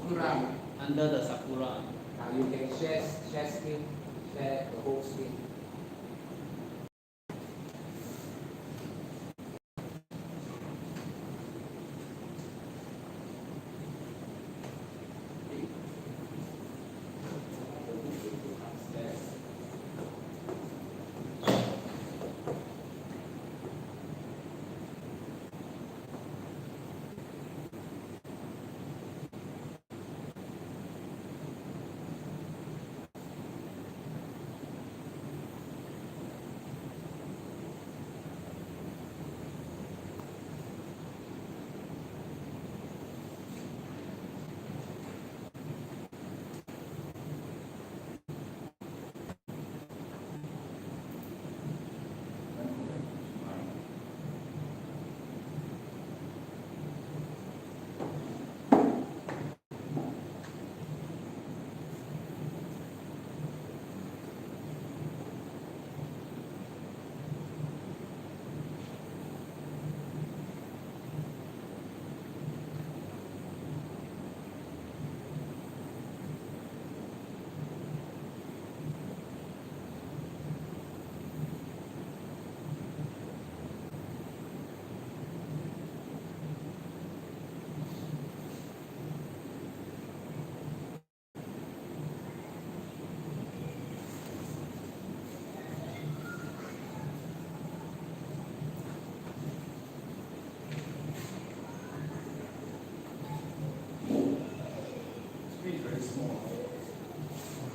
Sakura. Under the sakura. You can share screen, share the whole screen.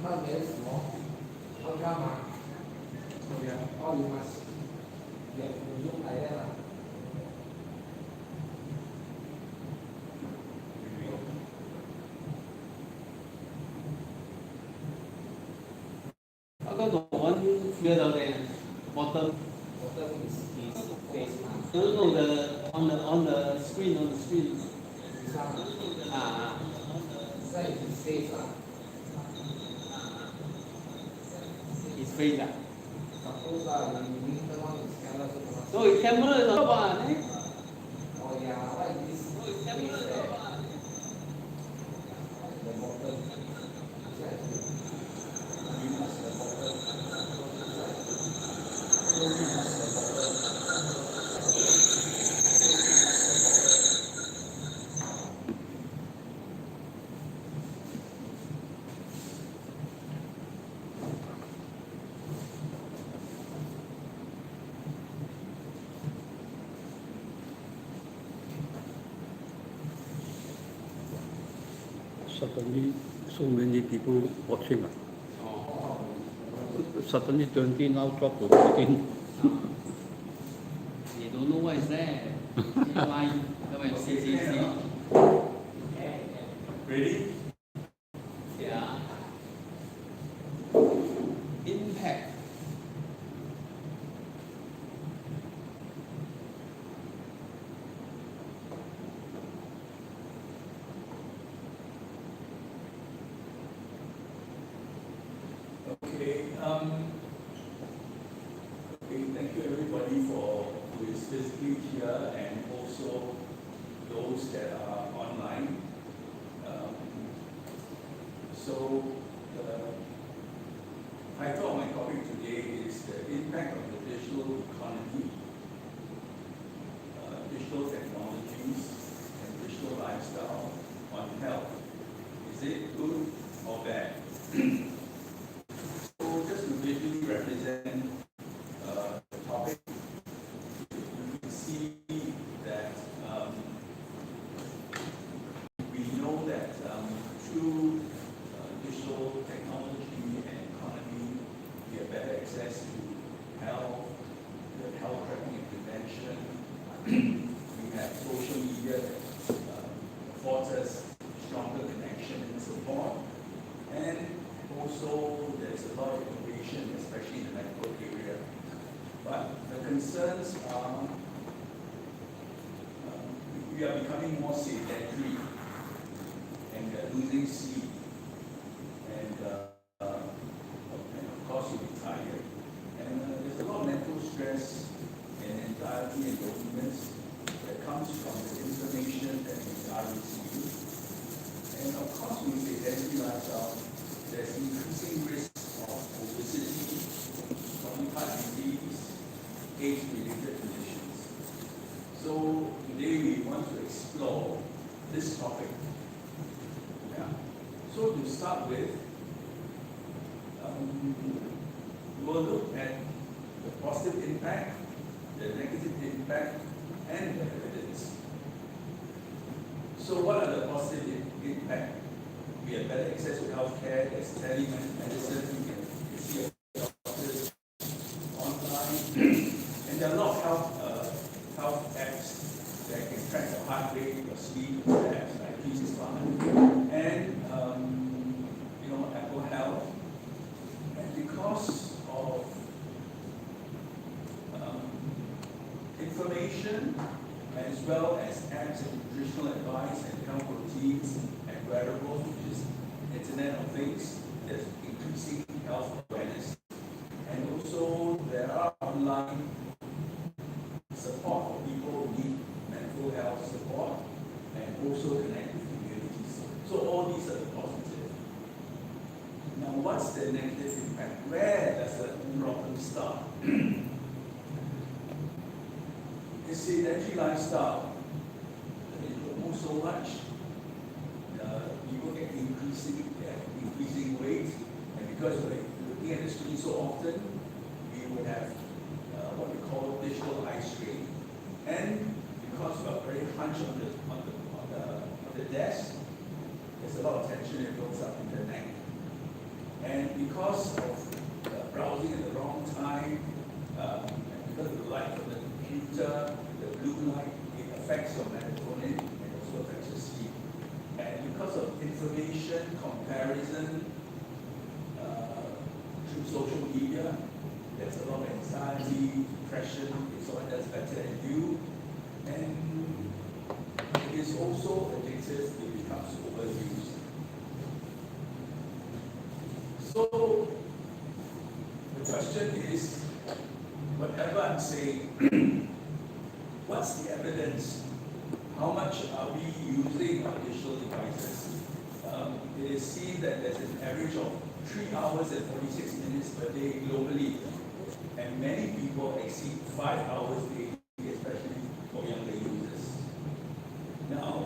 Not very small. How come? Oh yeah. Oh, you must get to zoom like that. How come the one here down there, bottom? Bottom is face mask. No, on the screen, This one. This one is his face. His face. Suppose you turn on his camera so cannot see. No, his camera is not on. Oh yeah, what is this face there? The bottom. This one is good. You must the bottom. So you must the bottom. Suddenly, so many people watching. Suddenly 20, now drop to 15. They don't know what is that. Why? Come and see. Ready? Yeah. Impact. Okay, thank you everybody who is physically here and also those that are online. So the title of my topic today is the impact of the digital economy, digital technologies and digital lifestyle on health. Is it good or bad? So just to visually represent the topic, you can see that we know that through digital technology and economy, we have better access to health, the health tracking and prevention. We have social media that affords us stronger connection and support. And also, there's a lot of innovation, especially in the medical area. But the concerns are we are becoming more sedentary and we are losing sleep. And of course, you'll be tired. And there's a lot of mental stress and anxiety and loneliness that comes from the information that we are receiving. And of course, lifestyle, there's increasing risk of obesity, chronic heart disease, age-related conditions. So today we want to explore this topic. Yeah. So to start with, we'll look at the positive impact, the negative impact, and the evidence. So what are the positive impact? We have better access to healthcare, there's telemedicine, you can see a doctor online, and there are a lot of health apps that can track your heart rate, your sleep, apps like Bishan, and Apple Health. And because of information, as well as apps and nutritional advice and health routines and wearables, which is Internet of Things, there's increasing health awareness. And also there are online support for people who need mental health support and also connect with communities. So all these are the positive. Now what's the negative impact? Where does the problem start? The sedentary lifestyle, you move so much, people get increasing weight, and because we're looking at the screen so often, we would have what we call digital eye strain. And because we're very hunched on the desk, there's a lot of tension that builds up in the neck. And because of browsing at the wrong time, and because of the light from the computer, the blue light, it affects your melatonin and also affects your sleep. And because of information, comparison through social media, there's a lot of anxiety, depression, if someone does better than you. And it is also addictive, it becomes overused. So the question is, whatever I'm saying, what's the evidence? How much are we using our digital devices? It is seen that there's an average of 3 hours and 46 minutes per day globally, and many people exceed 5 hours daily, especially for younger users. Now,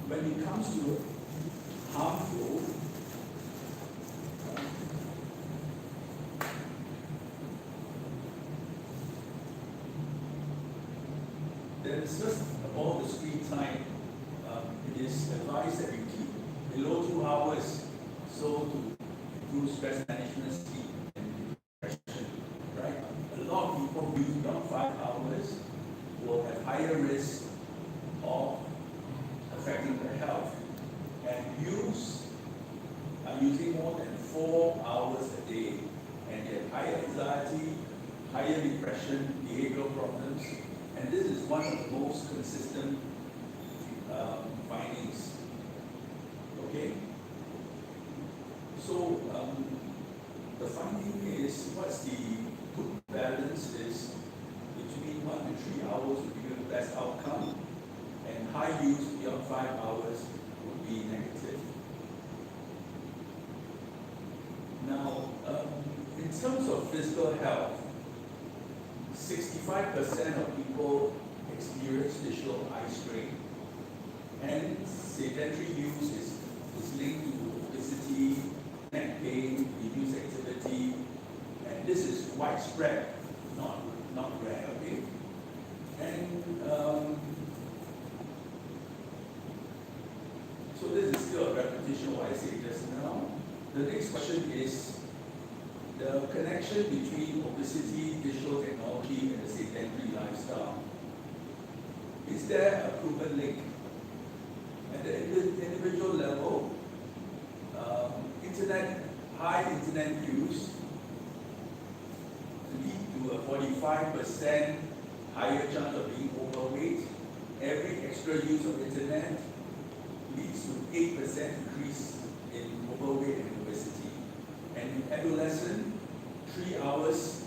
when it comes to harmful, there's first of all the screen time. It is advised that we keep below 2 hours, so to improve stress management, sleep, and depression. Right? A lot of people use beyond 5 hours will have higher risk of affecting their health, and are using more than 4 hours a day, and they have higher anxiety, higher depression, behavioral problems. And this is one of the most consistent findings. Okay? So the finding is, what's the good balance is between 1 to 3 hours would be the best outcome, and high use beyond 5 hours would be negative. Now, in terms of physical health, 65% of people experience digital eye strain, and sedentary use is linked to obesity, neck pain, reduced activity, and this is widespread, not rare. Okay, and so this is still a repetition of what I said just now. The next question is the connection between obesity, digital technology, and the sedentary lifestyle. Is there a proven link? At the individual level, high internet use lead to a 45% higher chance of being overweight. Every extra use of internet leads to 8% increase in overweight and obesity. And in adolescent, 3 hours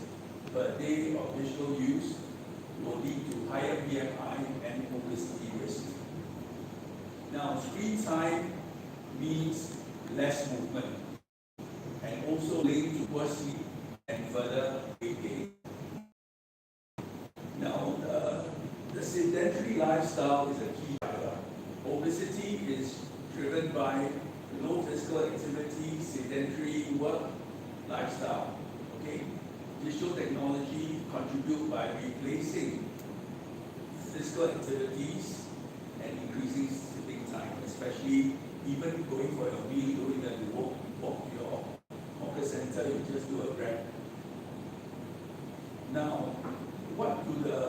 per day of digital use will lead to higher BMI and obesity risk. Now, screen time means less movement, and also linked to poor sleep and further weight gain. Now, the sedentary lifestyle is a key driver. Obesity is driven by low physical activity, sedentary work lifestyle. Okay, digital technology contribute by replacing physical activities and increasing sitting time, especially even going for your meal, you don't even have to walk to your hawker center, you just do a Grab. Now, what do the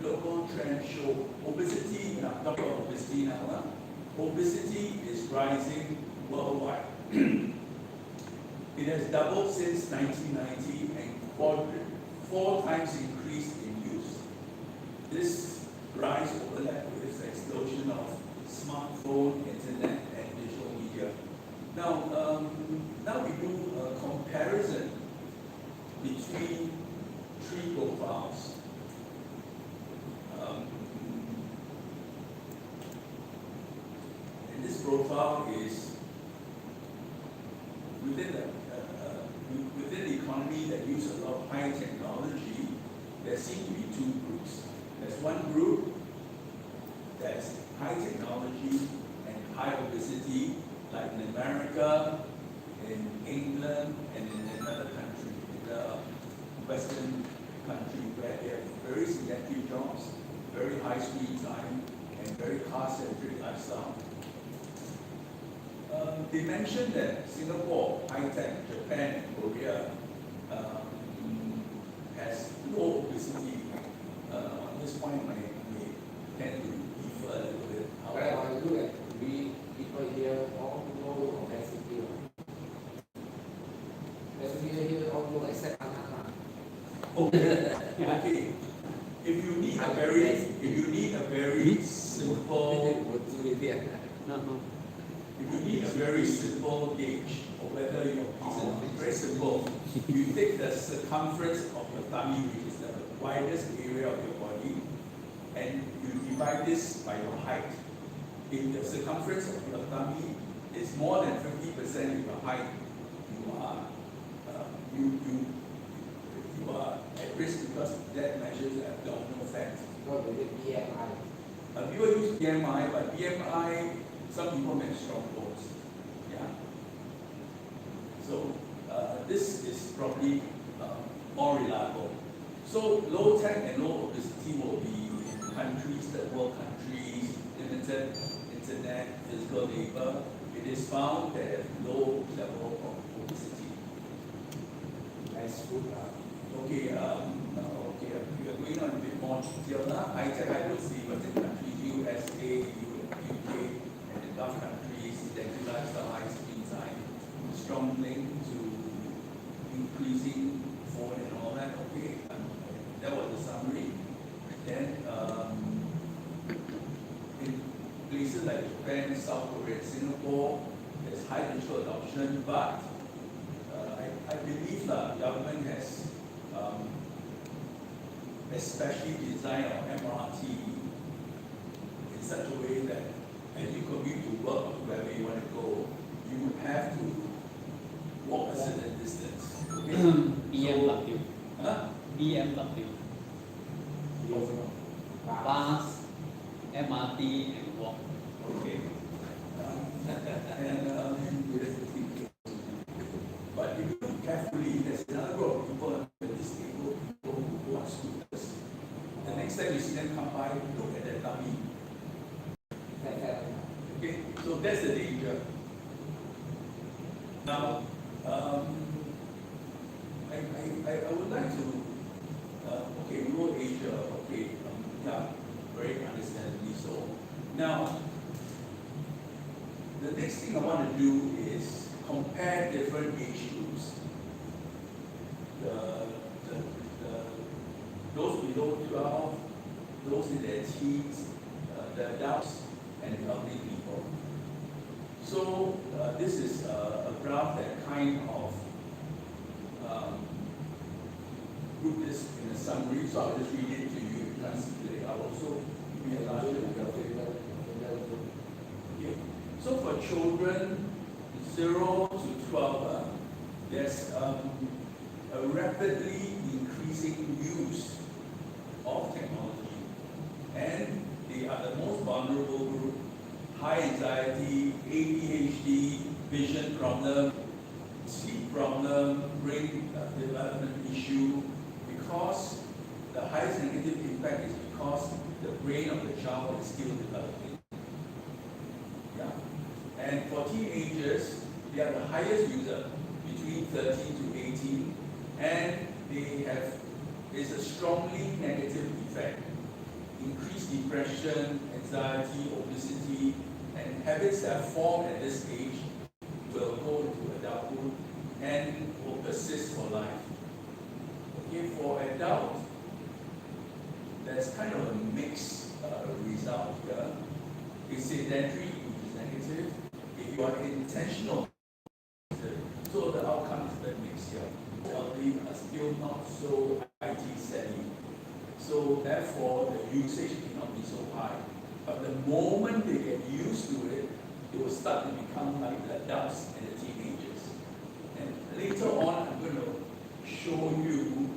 global trends show? Obesity, and I'm talking about obesity now. Obesity is rising worldwide. It has doubled since 1990 and four times increased in use. This rise overlaps with the explosion of smartphone, internet, and digital media. Now, now we do a comparison between three profiles. And this profile is within the economy that use a lot of high technology. There seem to be two groups. There's one group that's high technology and high obesity, like in America, in England, and in another country, in the Western country, where they have very sedentary jobs, very high screen time, and very car-centric lifestyle. They mentioned that Singapore, high-tech, Japan, and Korea has low obesity. On this point, we tend to differ a little bit. However, I look at we people here, all low obesity. Obesity here, all low except Anna. Okay. Okay. If you need a very simple if you need a very simple gauge of whether your piece is very simple, you take the circumference of your tummy, which is the widest area of your body, and you divide this by your height. If the circumference of your tummy is more than 50% of your height, you are at risk because that measures abdominal fat. What is it, BMI? People use BMI, but BMI, some people make strong bones. Yeah. So this is probably more reliable. So low tech and low obesity will be in countries, third world countries, limited internet, physical labor. It is found that low level of obesity. Less food. Okay, we are going on a bit more detail now. I would see within countries, USA, UK, and the Gulf countries, sedentary lifestyle, high screen time, strong link to increasing phone and all that. Okay, that was the summary. Then in places like Japan, South Korea, Singapore, there's high digital adoption, but I believe the government has especially designed our MRT in such a way that as you commute to work or wherever you want to go, you have to walk a certain distance. Okay? BMW. Huh? BMW. Bus, MRT, and walk. Okay. But if you look carefully, there's another group of people, disabled people who are scooters. The next time you see them come by, look at their tummy. Okay, so that's the danger. Now, I would like to, okay, rural Asia, okay, yeah, very understandably so. Now, the next thing I want to do is compare different age groups. Those below 12, those in their teens, the adults, and the elderly people. So this is a graph that kind of group this in a summary. So I'll just read it to you. You can't see it. I'll also give you a larger. Okay. So for for children 0 to 12, there's a rapidly increasing use of technology, and they are the most vulnerable group. High anxiety, ADHD, vision problem, sleep problem, brain development issue, because the highest negative impact is because the brain of the child is still developing. Yeah. And for teenagers, they are the highest user, between 13 to 18, and they have, it's a strongly negative effect. Increased depression, anxiety, obesity, and habits that form at this age will go into adulthood and will persist for life. Okay, for adults, there's kind of a mixed result here. It's sedentary, it's negative. If you are intentional, so the outcome is very mixed here. Elderly are still not so IT savvy. So therefore, the usage cannot be so high. But the moment they get used to it, it will start to become like the adults and the teenagers. And later on, I'm going to show you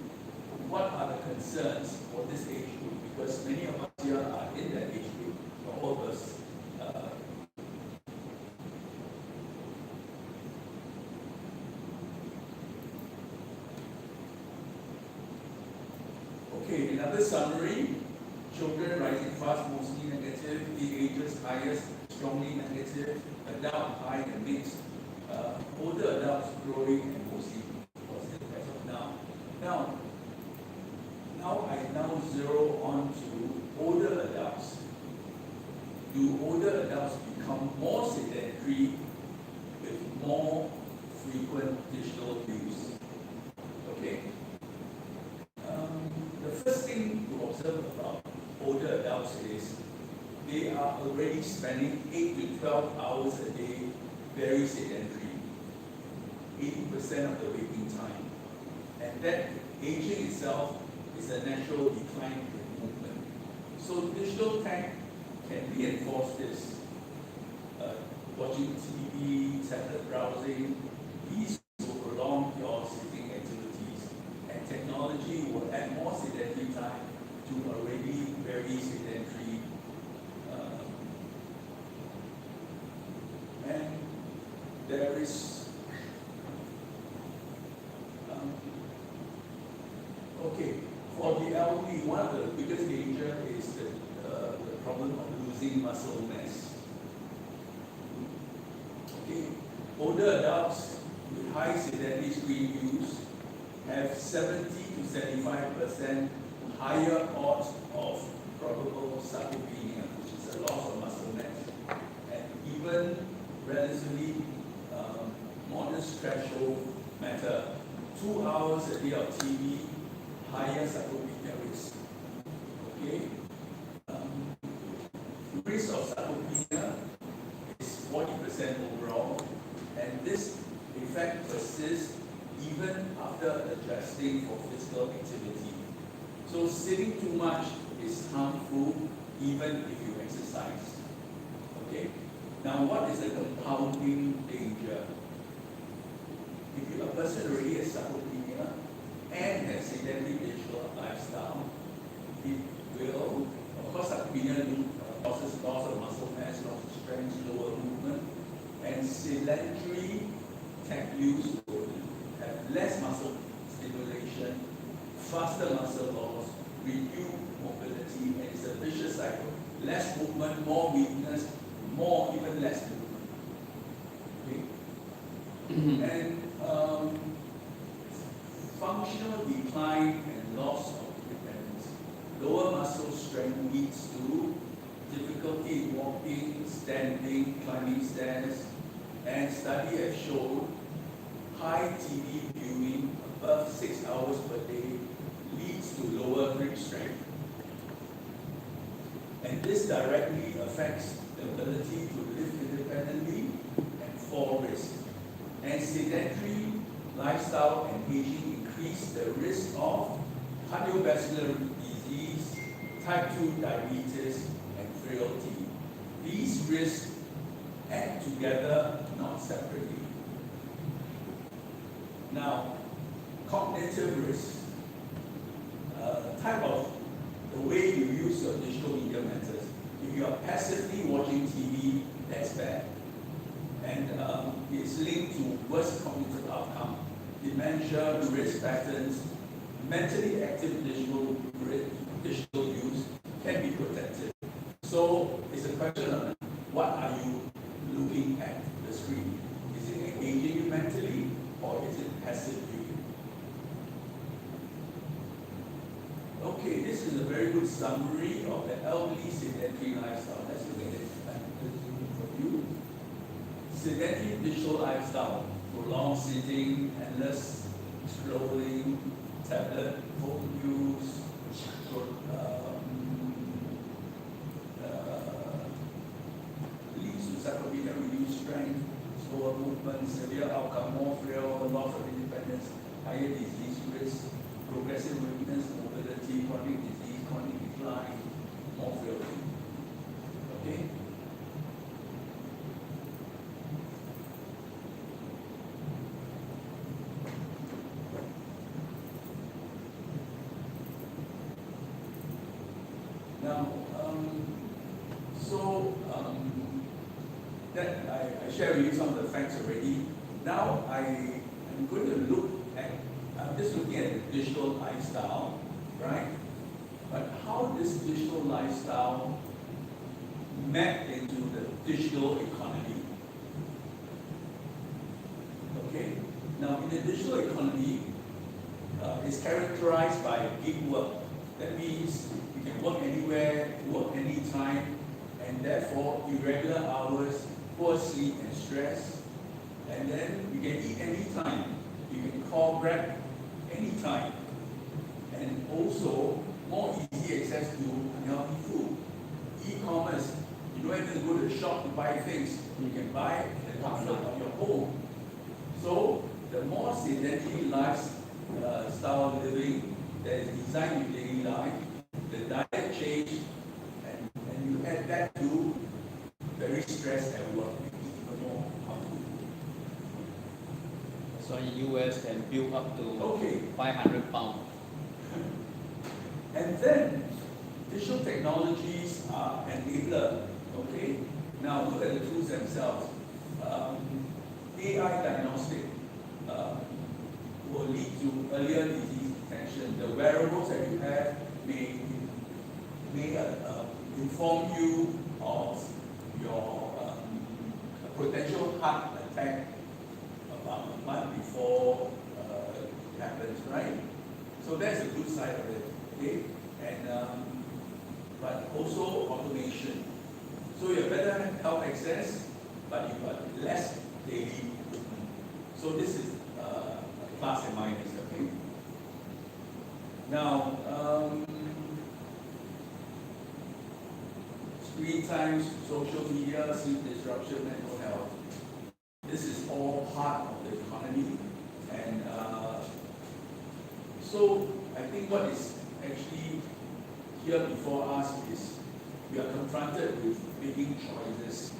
what are the concerns for this age group, because many of us here are in that age group, all of us. Okay, another summary. Children rising fast, mostly negative. Teenagers highest, strongly negative. Adult high and mixed. Older adults growing and mostly positive as of now. Now I zero on to older adults. Do older adults become more sedentary with more frequent digital use? Okay. The first thing to observe about older adults is they are already spending 8 to 12 hours a day very sedentary, 80% of the waking time. And that aging itself is a natural decline in movement. So digital tech can reinforce this. Watching TV, tablet browsing, these will prolong your sitting activities. And technology will add more sedentary time to already very sedentary. And there is, okay, for the elderly, one of the biggest danger is the problem of losing muscle mass. Okay, older adults with high sedentary screen use have 70 to 75% higher odds of probable sarcopenia, which is a loss of muscle mass, and even relatively modest threshold matter. 2 hours a day of TV, higher sarcopenia risk. Okay, risk of sarcopenia is 40% overall, and this effect persists even after adjusting for physical activity. So sitting too much is harmful even if you exercise. Okay? Now what is the compounding danger? If a person already has sarcopenia and has sedentary digital lifestyle, it will, of course, sarcopenia causes loss of muscle mass, loss of strength, lower movement, and sedentary tech use will have less muscle stimulation, faster muscle loss, reduced mobility, and it's a vicious cycle. Less movement, more weakness, more, even less movement. Okay? And functional decline and loss of independence. Lower muscle strength leads to difficulty in walking, standing, climbing stairs, and study has shown high TV viewing above 6 hours per day leads to lower grip strength. And this directly affects the ability to live independently and fall risk. And sedentary lifestyle and aging increase the risk of cardiovascular disease, type 2 diabetes, and frailty. These risks act together, not separately. Now, cognitive risk, type of the way you use your digital media matters. If you are passively watching TV, that's bad. And it's linked to worse cognitive outcome, dementia, risk patterns. Mentally active digital use can be protected. So it's a question of what are you looking at the screen? Is it engaging you mentally or is it passive viewing? Okay, this is a very good summary of the elderly sedentary lifestyle. Let's look at it for you. Sedentary digital lifestyle, prolonged sitting, endless scrolling, tablet, phone use, leads to sarcopenia, reduced strength, slower movement, severe outcome, more frail, loss of independence, higher disease risk, progressive weakness, mobility, chronic disease, chronic decline, more frailty. Okay? Now, that I shared with you some of the facts already. Now I'm going to look at, I'm just looking at the digital lifestyle, right? But how this digital lifestyle map into the digital economy. Okay? Now, in the digital economy, it's characterized by gig work. That means you can work anywhere, work anytime, and therefore irregular hours, poor sleep and stress. And then you can eat anytime. You can call Grab anytime. And also more easy access to unhealthy food. E-commerce, you don't have to go to the shop to buy things. You can buy in the comfort of your home. So the more sedentary lifestyle living that is designed with daily life, the diet change, and you add that to very stressed at work, even more harmful. So in US can build up to Okay. 500 pounds. And then digital technologies are enabler. Okay. Now look at the tools themselves. AI diagnostic will lead to earlier disease detection. The wearables that you have may inform you of your potential heart attack about a month before it happens, right? So that's a good side of it, okay? And but also automation. So you have better health access, but you got less daily movement. So this is plus and minus, okay? Now, screen times, social media, sleep disruption, mental health. This is all part of the economy. And so I think what is actually here before us is we are confronted with making choices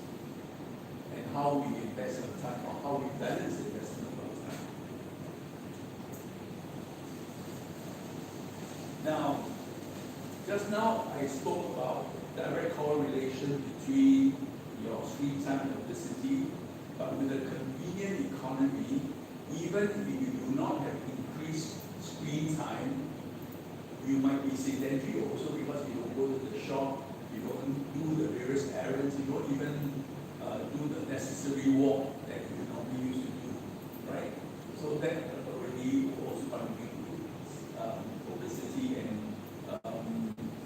and how we invest our time or how we balance the investment of our time. Now, just now I spoke about direct correlation between your screen time and obesity, but with a convenient economy, even if you do not have increased screen time, you might be sedentary also because you don't go to the shop, you don't do the various errands, you don't even do the necessary walk that you normally used to do, right? So that already also contributes to obesity and,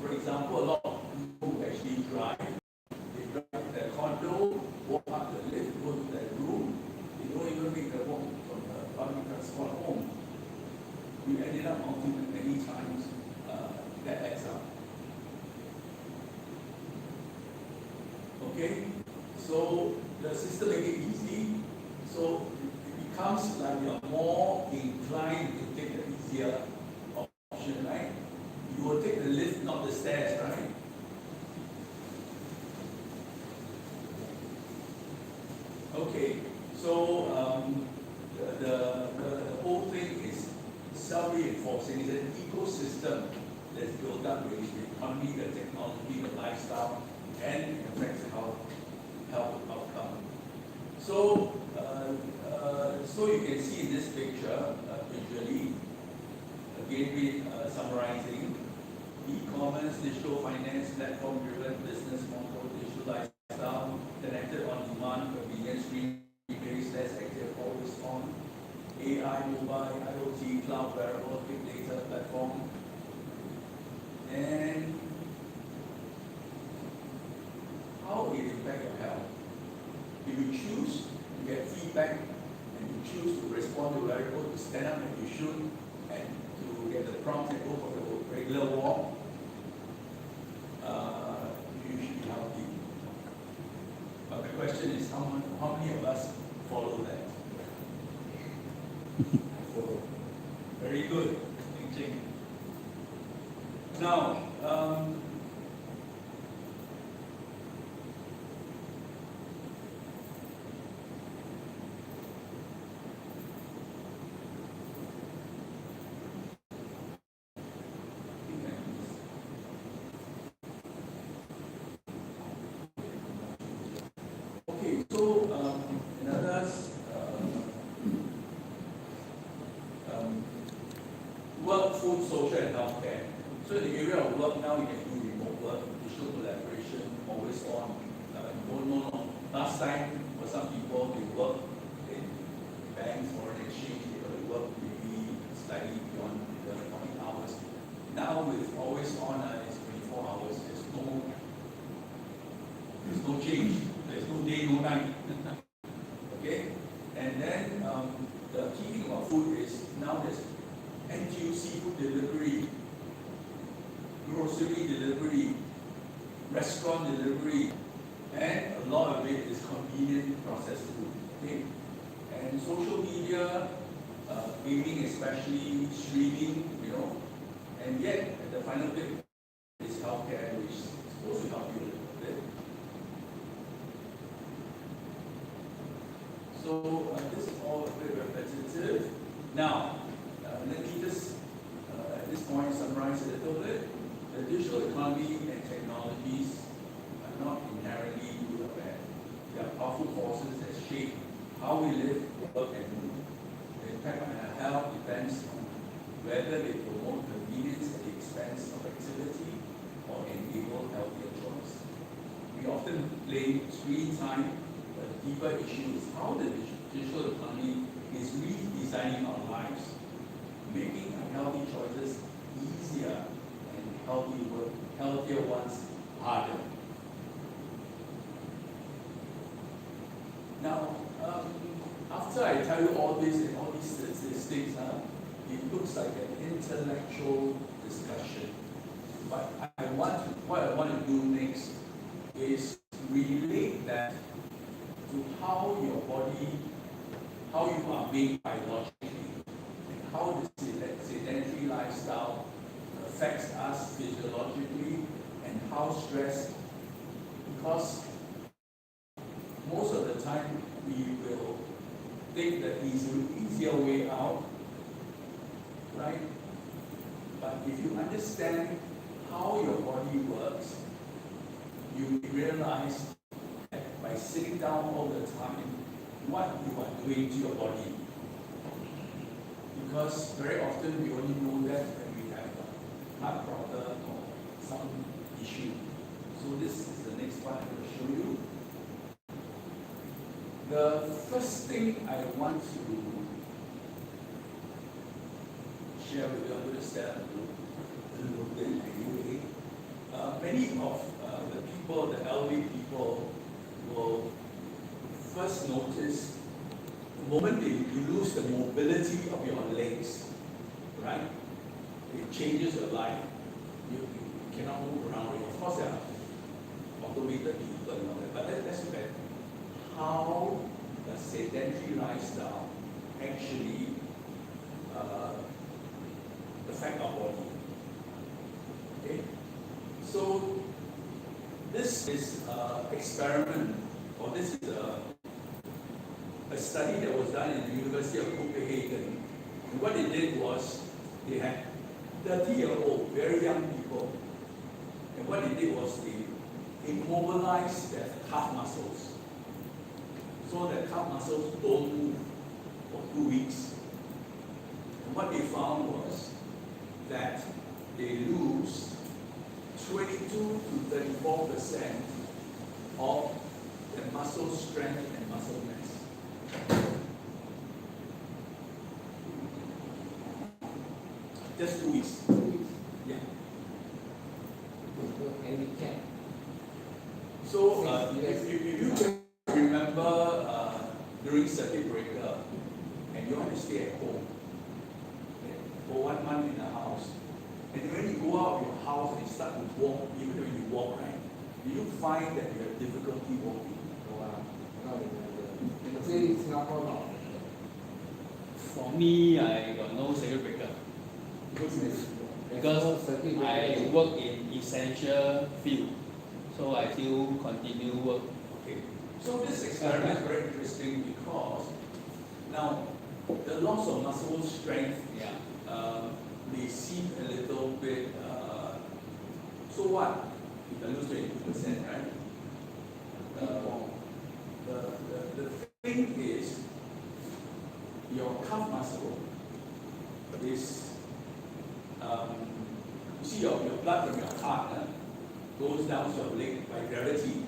for example, a lot of people who actually drive, they drive to their condo, walk up the lift, go to their room, they don't even make the walk from the public transport home. We ended up counting many times. That adds up. Okay, so the system make it easy, so it becomes like you're more inclined to take the easier option, right? You will take the lift, not the stairs, right? Okay, so the whole thing is self-reinforcing. It's an ecosystem that's built up with the economy, the technology, the lifestyle, and it affects health outcome. So, so you can see in this picture visually, again with summarizing, e-commerce, digital finance, platform-driven business model, digital lifestyle, connected on-demand, convenience, screen-based, less active, always on, AI, mobile, IoT, cloud, wearable, big data platform, and how it impacts your health. If you choose to get feedback and you choose to respond to wearable, to stand up when you should, and to get the prompt and go for the regular walk, you should be healthy. But the question is, how many of us follow that? Very good. Thinking. Now, okay, so another work, food, social, and healthcare. So in the area of work now, you can do remote work, digital collaboration, always on. No. Last time, for some people, they work in banks, foreign exchange, they work maybe slightly beyond the 20 hours. Now with always on, it's 24 hours. There's no change. There's no day, no night. Okay? And then the key thing about food is now there's NTUC food delivery, grocery delivery, restaurant delivery, and a lot of it is convenient processed food. Okay? And social media, gaming especially, streaming, and yet at the final bit is healthcare, which is supposed to help you a little bit. So this is all a bit repetitive. Now, let me just at this point summarize a little bit. The digital economy and technologies are not inherently good or bad. They are powerful forces that shape how we live, work, and move. The impact on our health depends on whether they promote convenience at the expense of activity or enable healthier choice. We often blame screen time, but the deeper issue is how the digital economy is redesigning our lives, making unhealthy choices easier and healthier ones harder. Now, after I tell you all this and all these statistics, it looks like an intellectual discussion. But what I want to do next is relate that to how your body, how you are made biologically, and how the sedentary lifestyle affects us physiologically, and how stress, because most of the time we will think that is an easier way out, right? But if you understand how your body works, you realize that by sitting down all the time, what you are doing to your body. Because very often we only know that when we have a heart problem or some issue. So this is the next part I'm going to show you. The first thing I want to share with you, I'm going to start a little bit anyway. Many of the people, the elderly people, will first notice the moment you lose the mobility of your legs, right? It changes your life. You cannot move around. Of course, there are automated people and all that, but let's look at how the sedentary lifestyle actually affect our body. Okay? So this is experiment, or this is a study that was done in the University of Copenhagen. And what they did was they had 30-year-old, very young people. And what they did was they immobilized their calf muscles. So the calf muscles don't move for 2 weeks. And what they found was that they lose 22 to 34% of the muscle strength and muscle mass. Just 2 weeks. Yeah. And we can. So if you can remember during circuit breaker and you have to stay at home for 1 month in the house, and when you go out of your house and you start to walk, even when you walk, right, do you find that you have difficulty walking? In Singapore, no. For me, I got no circuit breaker because I work in essential field, so I still continue work. Okay. So this experiment is very interesting because now the loss of muscle strength may seem a little bit. So what? If I lose 22%, right? The thing is, your calf muscle is, you see your blood from your heart goes down to your leg by gravity.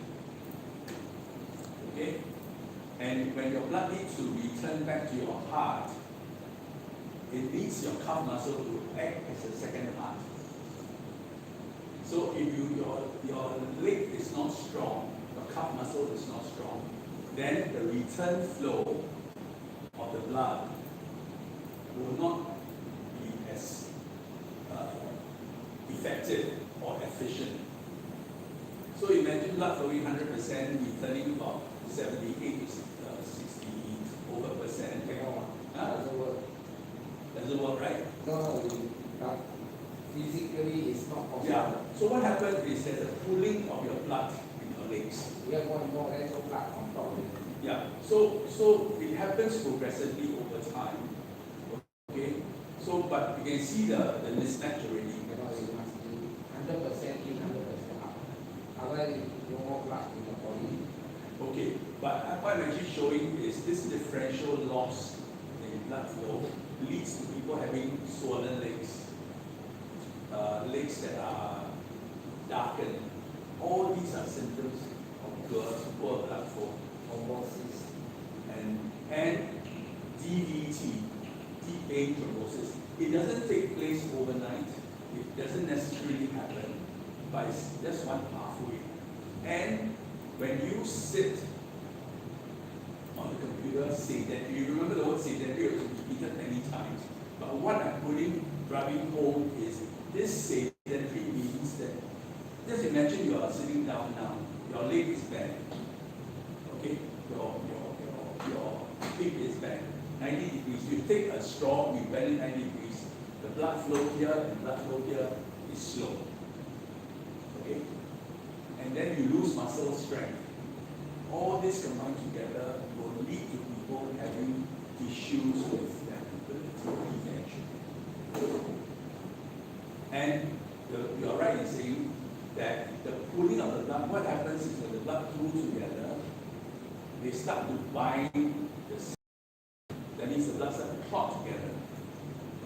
Okay? And when your blood needs to return back to your heart, it needs your calf muscle to act as a second heart. So if your leg is not strong, your calf muscle is not strong, then the return flow of the blood will not be as effective or efficient. So imagine blood flowing 100%, returning about 78, 60 over percent. Doesn't work. Doesn't work, right? No, physically it's not possible. Yeah. So what happens is there's a pooling of your blood in your legs. We have more and more extra blood on top of it. Yeah. So it happens progressively over time. Okay. So but you can see the mismatch already. You must be 100% in, 100% out. Otherwise, you no more blood in the body. Okay. But what I'm actually showing is this differential loss in blood flow leads to people having swollen legs, legs that are darkened. All these are symptoms of poor blood flow. Thrombosis. And DVT, deep vein thrombosis. It doesn't take place overnight. It doesn't necessarily happen, but it's just one pathway. And when you sit on the computer, sedentary, you remember the word sedentary, it was repeated many times. But what I'm driving home is this sedentary means that, just imagine you are sitting down now, your leg is bent, okay, your hip is bent, 90 degrees. You take a straw, you bend it 90 degrees, the blood flow here and blood flow here is slow, okay? And then you lose muscle strength. All this combined together will lead to people having issues with their ability to function. And you're right in saying that the pooling of the blood, what happens is when the blood pools together, they start to bind the cell. That means the blood starts to clot together.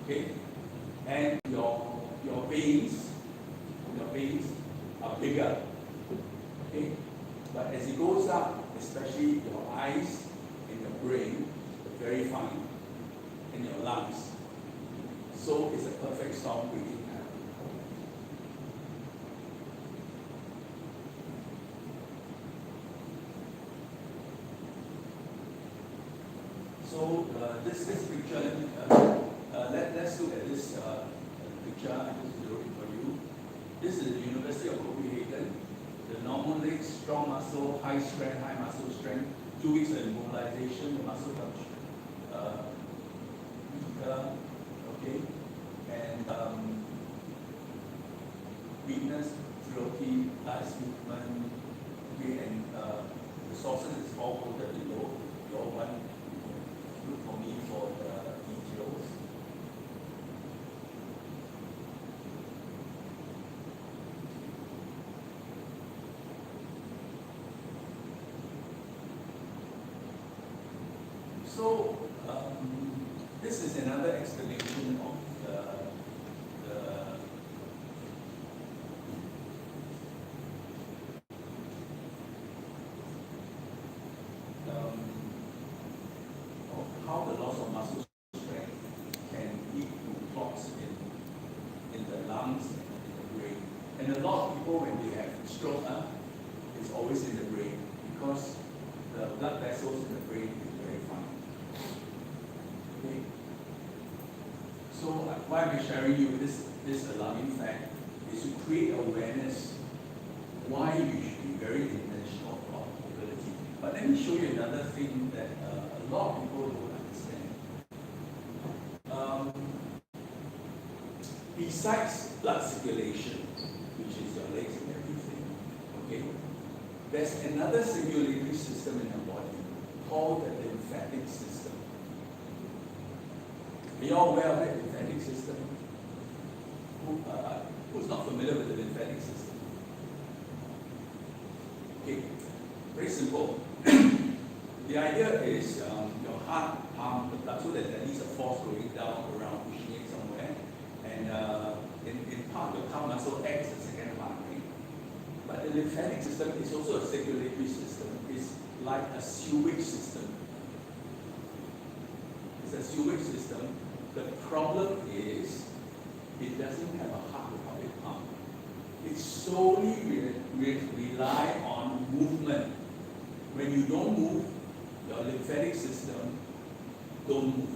Okay? And your veins are bigger. Okay? But as it goes up, especially your eyes and your brain, are very fine, and your lungs. So it's a perfect storm waiting to happen. So this picture, let's look at this picture. I just drew it for you. This is the University of Copenhagen. The normal legs, strong muscle, high strength, high muscle strength. 2 weeks of immobilization, the muscle comes weaker, okay, and weakness, frailty, last movement, okay, and the sources is all quoted below. Your one So this is another explanation of of how the loss of muscle strength can lead to clots in the lungs and in the brain. And a lot of people, when they have stroke, it's always in the brain because the blood vessels in the brain is very fine. Okay. So why am I sharing you this alarming fact is to create awareness why you should be very intentional about mobility. But let me show you another thing that a lot of people don't understand. Besides blood circulation, which is your legs and everything, okay, there's another circulatory system in your body called the lymphatic system. Are you all aware of the lymphatic system? Who's not familiar with the lymphatic system? Okay, very simple. The idea is your heart pumps the blood so that there is a force going down around, pushing it somewhere. And in part, your calf muscle acts as a second heart, right? But the lymphatic system is also a circulatory system. It's like a sewage system. It's a sewage system. The problem is it doesn't have a heart to help it pump. It solely rely on movement. When you don't move, your lymphatic system don't move.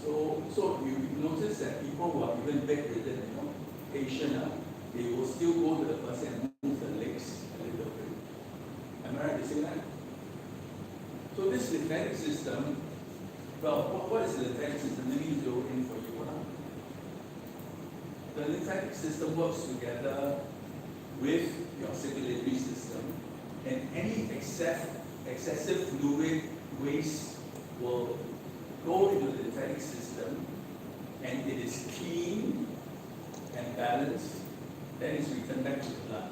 So you notice that people who are even bedridden, patient, they will still go to the person and move the legs a little bit. Am I right to say that? So this lymphatic system, well, what is the lymphatic system? Let me go in for you. The lymphatic system works together with your circulatory system, and any excessive fluid waste will go into the lymphatic system, and it is clean and balanced, then it's returned back to the blood.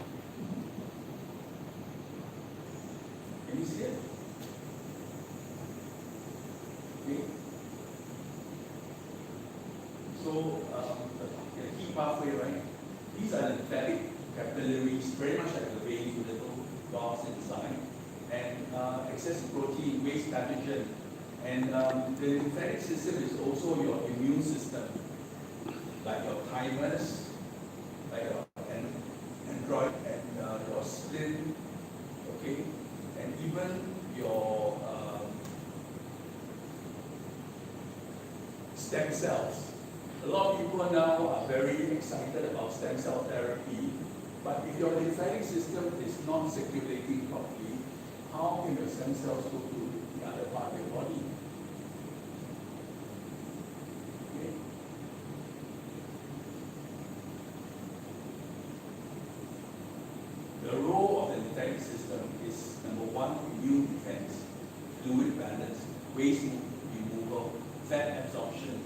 Can you see it? Okay. So the key pathway, right? These are lymphatic capillaries, very much like the vein with little valves inside, and excessive protein, waste pathogen. And the lymphatic system is also your immune system, like your thymus, like your android, and your spleen, okay, and even your stem cells. A lot of people now are very excited about stem cell therapy, but if your lymphatic system is not circulating properly, how can your stem cells go to the other part of your body? Okay. The role of the lymphatic system is number one, immune defense, fluid balance, waste removal, fat absorption,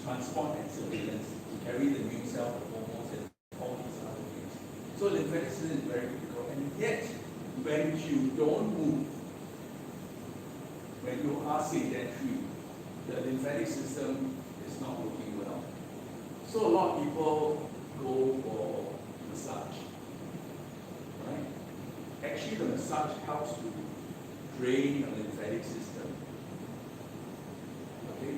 transport and surveillance, to carry the immune cell, the hormones, and all these other things. So lymphatic system is very critical, and yet when you don't move, when you are sedentary, the lymphatic system is not working well. So a lot of people go for massage, right? Actually, the massage helps to drain the lymphatic system. Okay.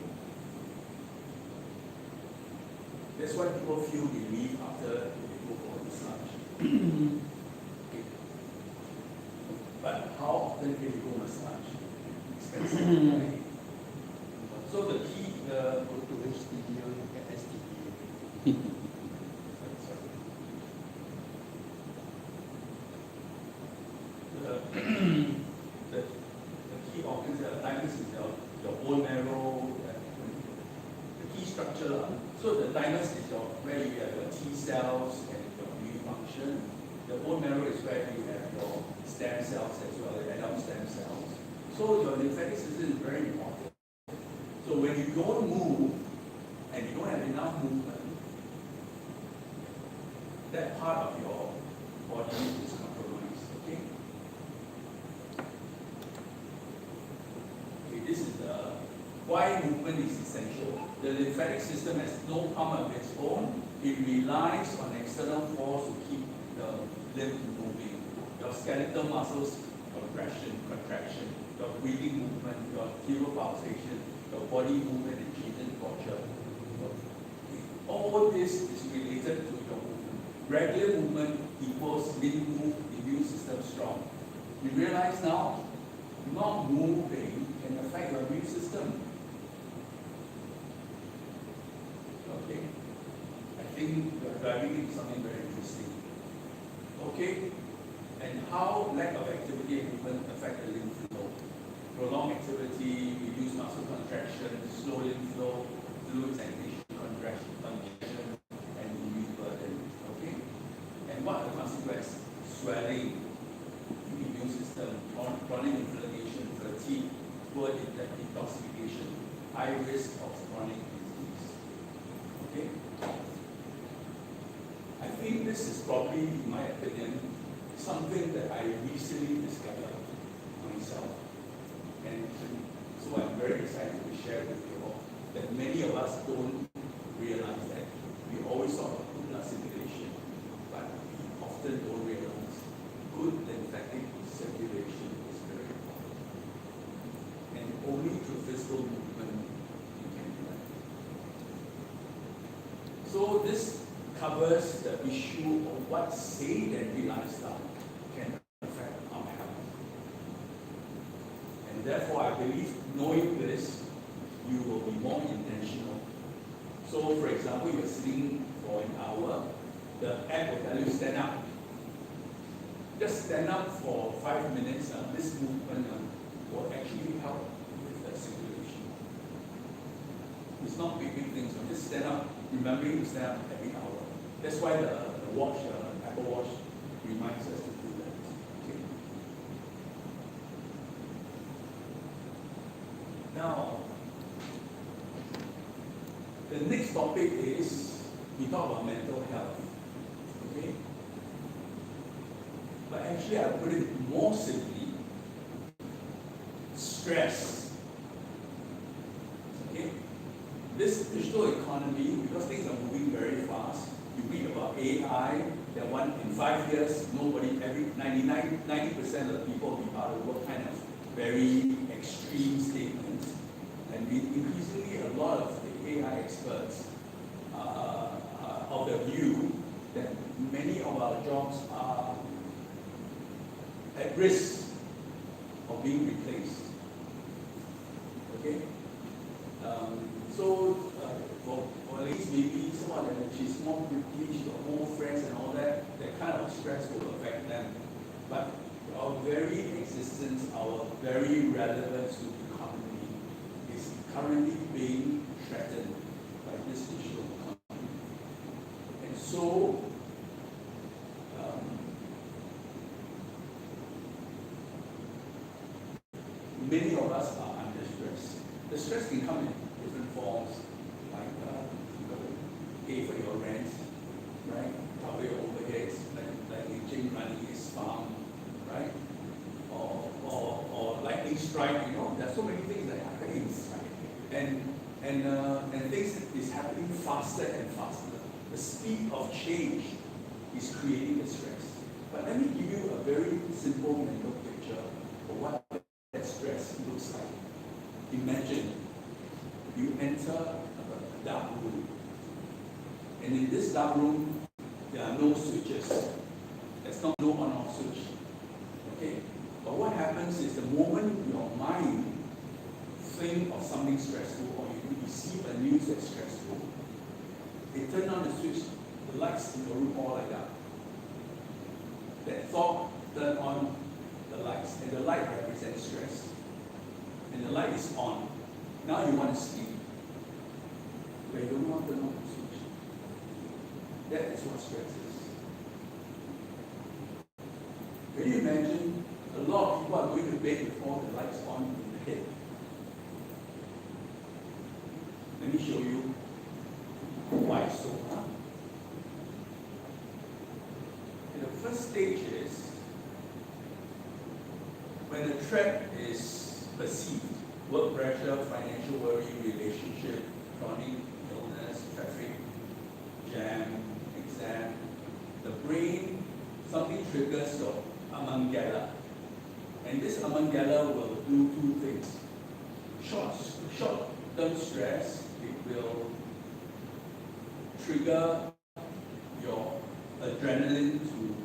That's why people feel relief after they go for a massage. Okay. But how often can you go massage? Expensive, right? So the key, Go to HDB or look at STD. The key organs, the thymus is your bone marrow, the key structure. So the thymus is where you have your T cells and your immune function. The bone marrow is where you have your stem cells as well, the adult stem cells. So your lymphatic system is very important. So when you don't move and you don't have enough movement, that part of your body is compromised. Okay. why movement is essential. The lymphatic system has no power of its own. It relies on external force to keep the lymph moving. Your skeletal muscles, contraction, your breathing movement, your arterial pulsation, your body movement and change in posture. All this is related to your movement. Regular movement equals immune system strong. You realize now, not moving can affect your immune system. Okay? I think we are driving into something very interesting. Okay? And how lack of activity and movement affect the lymph flow. Prolonged activity, reduced muscle contraction, slow lymph flow, fluid stagnation, congestion, and immune burden. Okay? And what are the consequences? Swelling, immune system, chronic inflammation, fatigue, poor detoxification, high risk of chronic disease. Okay? I think this is probably, in my opinion, something that I recently discovered myself. And so I'm very excited to share with you all that many of us don't realize that. We always talk about good blood circulation, but we often don't realize good lymphatic circulation is very important. And only through physical movement you can do that. So this covers the issue of what sedentary lifestyle can affect our health. And therefore, I believe knowing this, you will be more intentional. So, for example, you're sitting for an hour, the app will tell you stand up. Just stand up for 5 minutes. This movement will actually help with the circulation. It's not big things. Just stand up, remembering to stand up every hour. That's why the watch, Apple Watch, reminds us to do that. Okay. Now, the next topic is we talk about mental health. Okay. But actually, I put it more simply: stress. Okay. This digital economy, because things are moving very fast. You read about AI, that one in 5 years, nobody, 90% of the people will be part of what kind of very extreme statements. And increasingly, a lot of the AI experts are of the view that many of our jobs are at risk of being replaced. Okay? For at least maybe someone that she's more pretty, she's got more friends and all that, that kind of stress will affect them. But our very existence, our very relevance to the economy is currently being threatened by this digital economy. And so, many of us are under stress. The stress can come in different forms, like you got to pay for your rent, right? Cover your overheads, like in Jim running his farm, right? Or lightning strike, there's so many things that happen, and things is happening faster and faster. The speed of change is creating the stress. But let me give you a very simple mental picture of what that stress looks like. Imagine you enter a dark room, and in this dark room there are no switches. There's no on-off switch. Okay? But what happens is the moment your mind think of something stressful or you receive a news that's stressful, they turn on the switch, the lights in the room all light up. That thought turn on the lights, and the light represents stress. And the light is on. Now you want to sleep, but you don't want to turn on the switch. That is what stress is. Can you imagine a lot of people are going to bed with all the lights on in the head? Let me show you why so. And the first stage is when the threat is perceived. work pressure, financial worry, relationship, chronic illness, traffic jam, exam. The brain, something triggers your amygdala. And this amygdala will do two things. Short-term stress, it will trigger your adrenaline to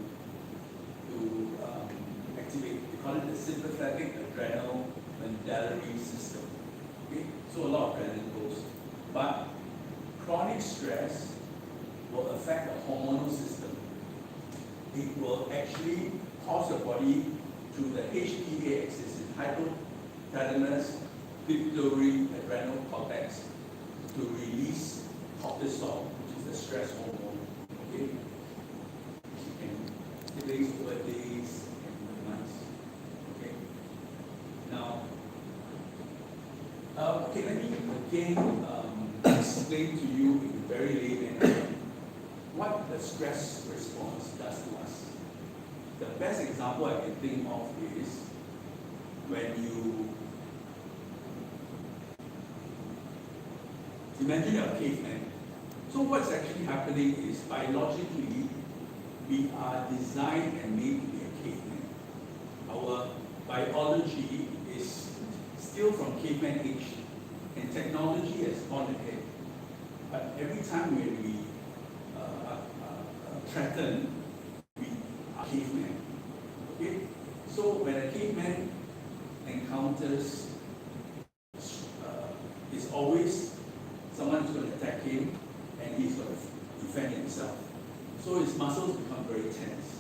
activate. We call it the sympathetic adrenal medullary system. Okay? So a lot of adrenaline goes. But chronic stress will affect the hormonal system. It will actually cause your body to the HPA axis, hypothalamus, pituitary adrenal cortex, to release cortisol, which is the stress hormone. Okay? And days over days and months. Okay? Now, okay, let me again explain to you in very layman what the stress response does to us. The best example I can think of is when you imagine you're a caveman. So what's actually happening is biologically, we are designed and made to be a caveman. Our biology is still from caveman age, and technology has gone ahead. But every time when we threatened, we are cavemen. Okay? So when a caveman encounters, it's always someone is going to attack him and he's going to defend himself. So his muscles become very tense.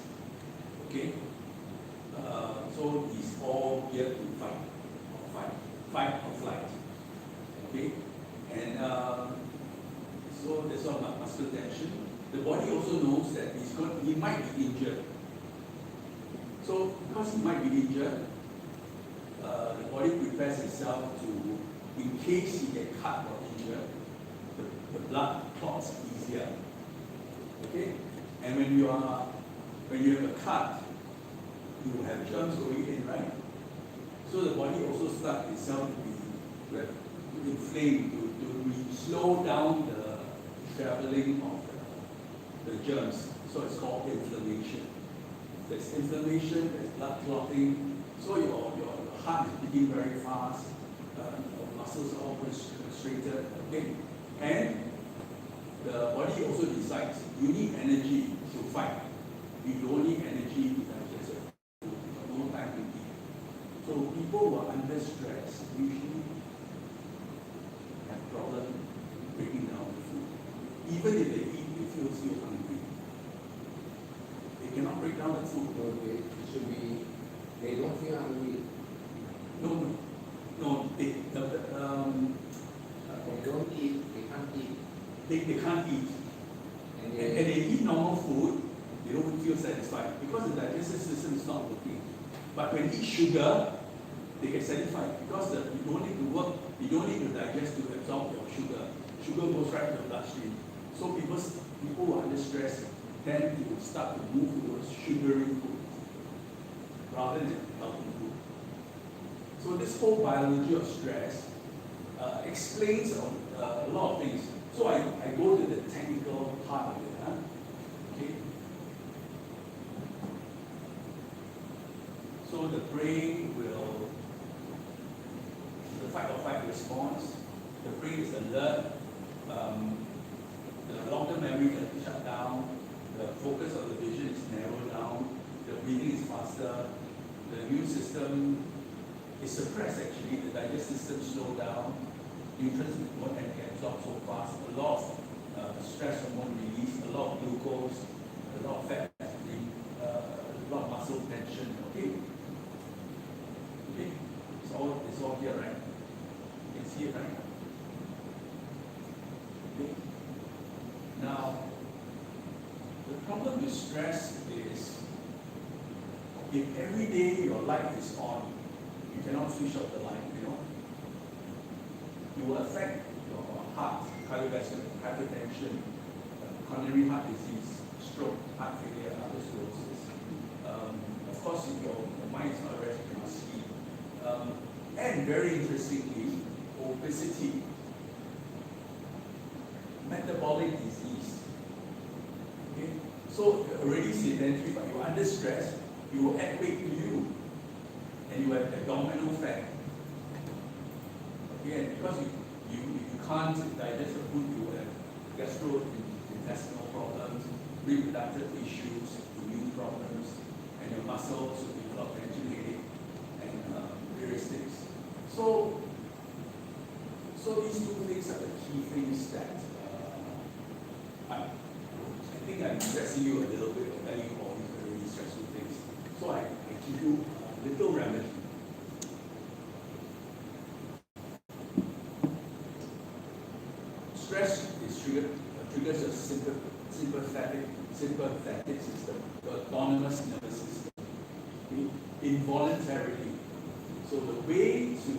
Okay? So he's all geared to fight or flight. Okay? And so there's all muscular tension. The body also knows that he might be injured. So because he might be injured, the body prepares itself to, in case he gets cut or injured, the blood clots easier. Okay? And when you have a cut, you have germs going in, right? So the body also starts itself to inflame, to slow down the traveling of the germs. So it's called inflammation. There's inflammation, there's blood clotting, so your heart is beating very fast, your muscles are all constricted, okay? And the body also decides you need energy to fight. You don't need energy to digest it. You have no time to eat. So people who are under stress usually have problem breaking down the food. Even if they eat, they feel still hungry. They cannot break down the food. It should be, they don't feel hungry. No, They don't eat, they can't eat. They can't eat. And And they eat normal food, they don't feel satisfied because the digestive system is not working. But when they eat sugar, they get satisfied because you don't need to work, you don't need to digest to absorb your sugar. Sugar goes right to the bloodstream. So people who are under stress tend to start to move towards sugary food rather than healthy food. So this whole biology of stress explains a lot of things. So I go to the technical part of it. Okay. So the brain will, the fight or flight response, the brain is alert, the long-term memory can be shut down, the focus of the vision is narrowed down, the breathing is faster, the immune system is suppressed actually, the digestive system slows down, nutrients won't get absorbed so fast, a lot of stress hormone release, a lot of glucose, a lot of fat, a lot of muscle tension, okay? Okay, it's all here, right? You can see it, right? Okay. Now, the problem with stress is if every day your light is on, you cannot switch off the light, you know. It will affect your heart, cardiovascular, hypertension, coronary heart disease, stroke, heart failure, atherosclerosis. Of course, if your mind is not rest, you cannot sleep. And very interestingly, obesity, metabolic disease. Okay? So you're already sedentary, but you're under stress, you will add weight to you, and you have abdominal fat. Okay, and because you can't digest the food, you will have gastrointestinal problems, reproductive issues, immune problems, and your muscles will develop tension headache and various things. So these two things are the key things that I think I'm stressing you a little bit, or telling you all these very stressful things. So I give you a little remedy. Stress is triggers a sympathetic system, the autonomous nervous system, okay? Involuntarily. So the way to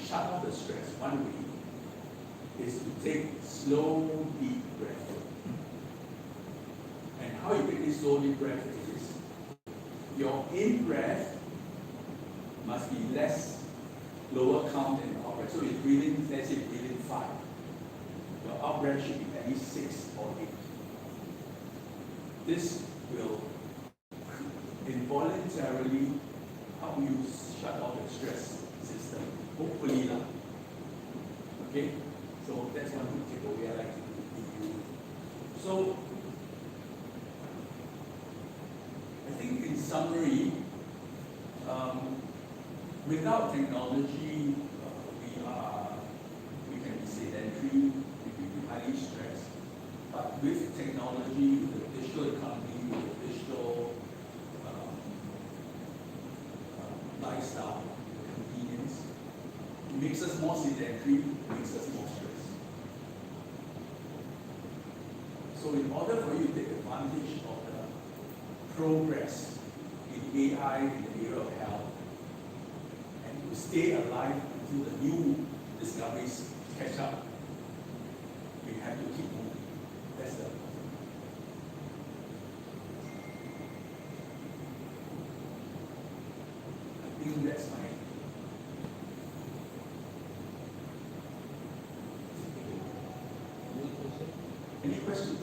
shut off the stress, one way, is to take slow, deep breath. And how you take this slow, deep breath is, your in-breath must be less, lower count than out-breath. So you're breathing, let's say you're breathing 5. Your out-breath should be at least 6 or 8. This will involuntarily help you shut off the stress system. Hopefully, okay? So that's one good takeaway I like to give you. So, I think in summary, without technology, we can be sedentary, we can be highly stressed. But with technology, with the digital economy, with the digital lifestyle, convenience, it makes us more sedentary, it makes us more stressed. So in order for you to take advantage of the progress in AI in the area of health, and to stay alive until the new discoveries catch up, we have to keep moving. That's the I think that's my any questions?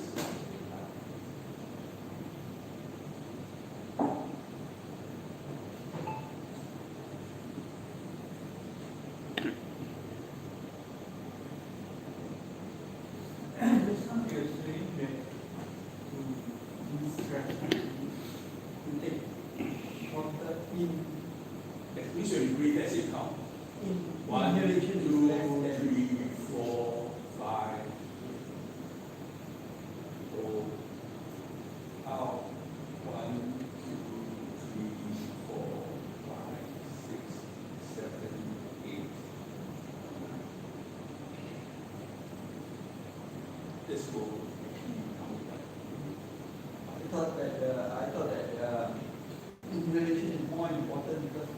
That means when you breathe, let's say count. 1, 2, 3, 4, 5. Go out. 1, 2, 3, 4, 5, 6, 7, 8. This will I thought that inhalation is more important because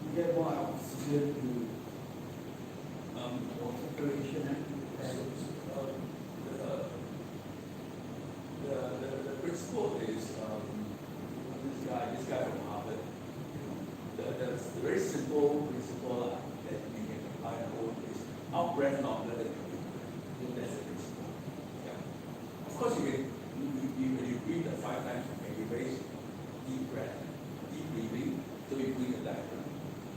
you get more oxygen to circulation the principle is this guy from Harvard. The very simple principle that we can apply at home is out breath, not let it come. That's the principle. Yeah. Of course, when you breathe 5 times, you can erase deep breath, deep breathing, so you breathe a diaphragm.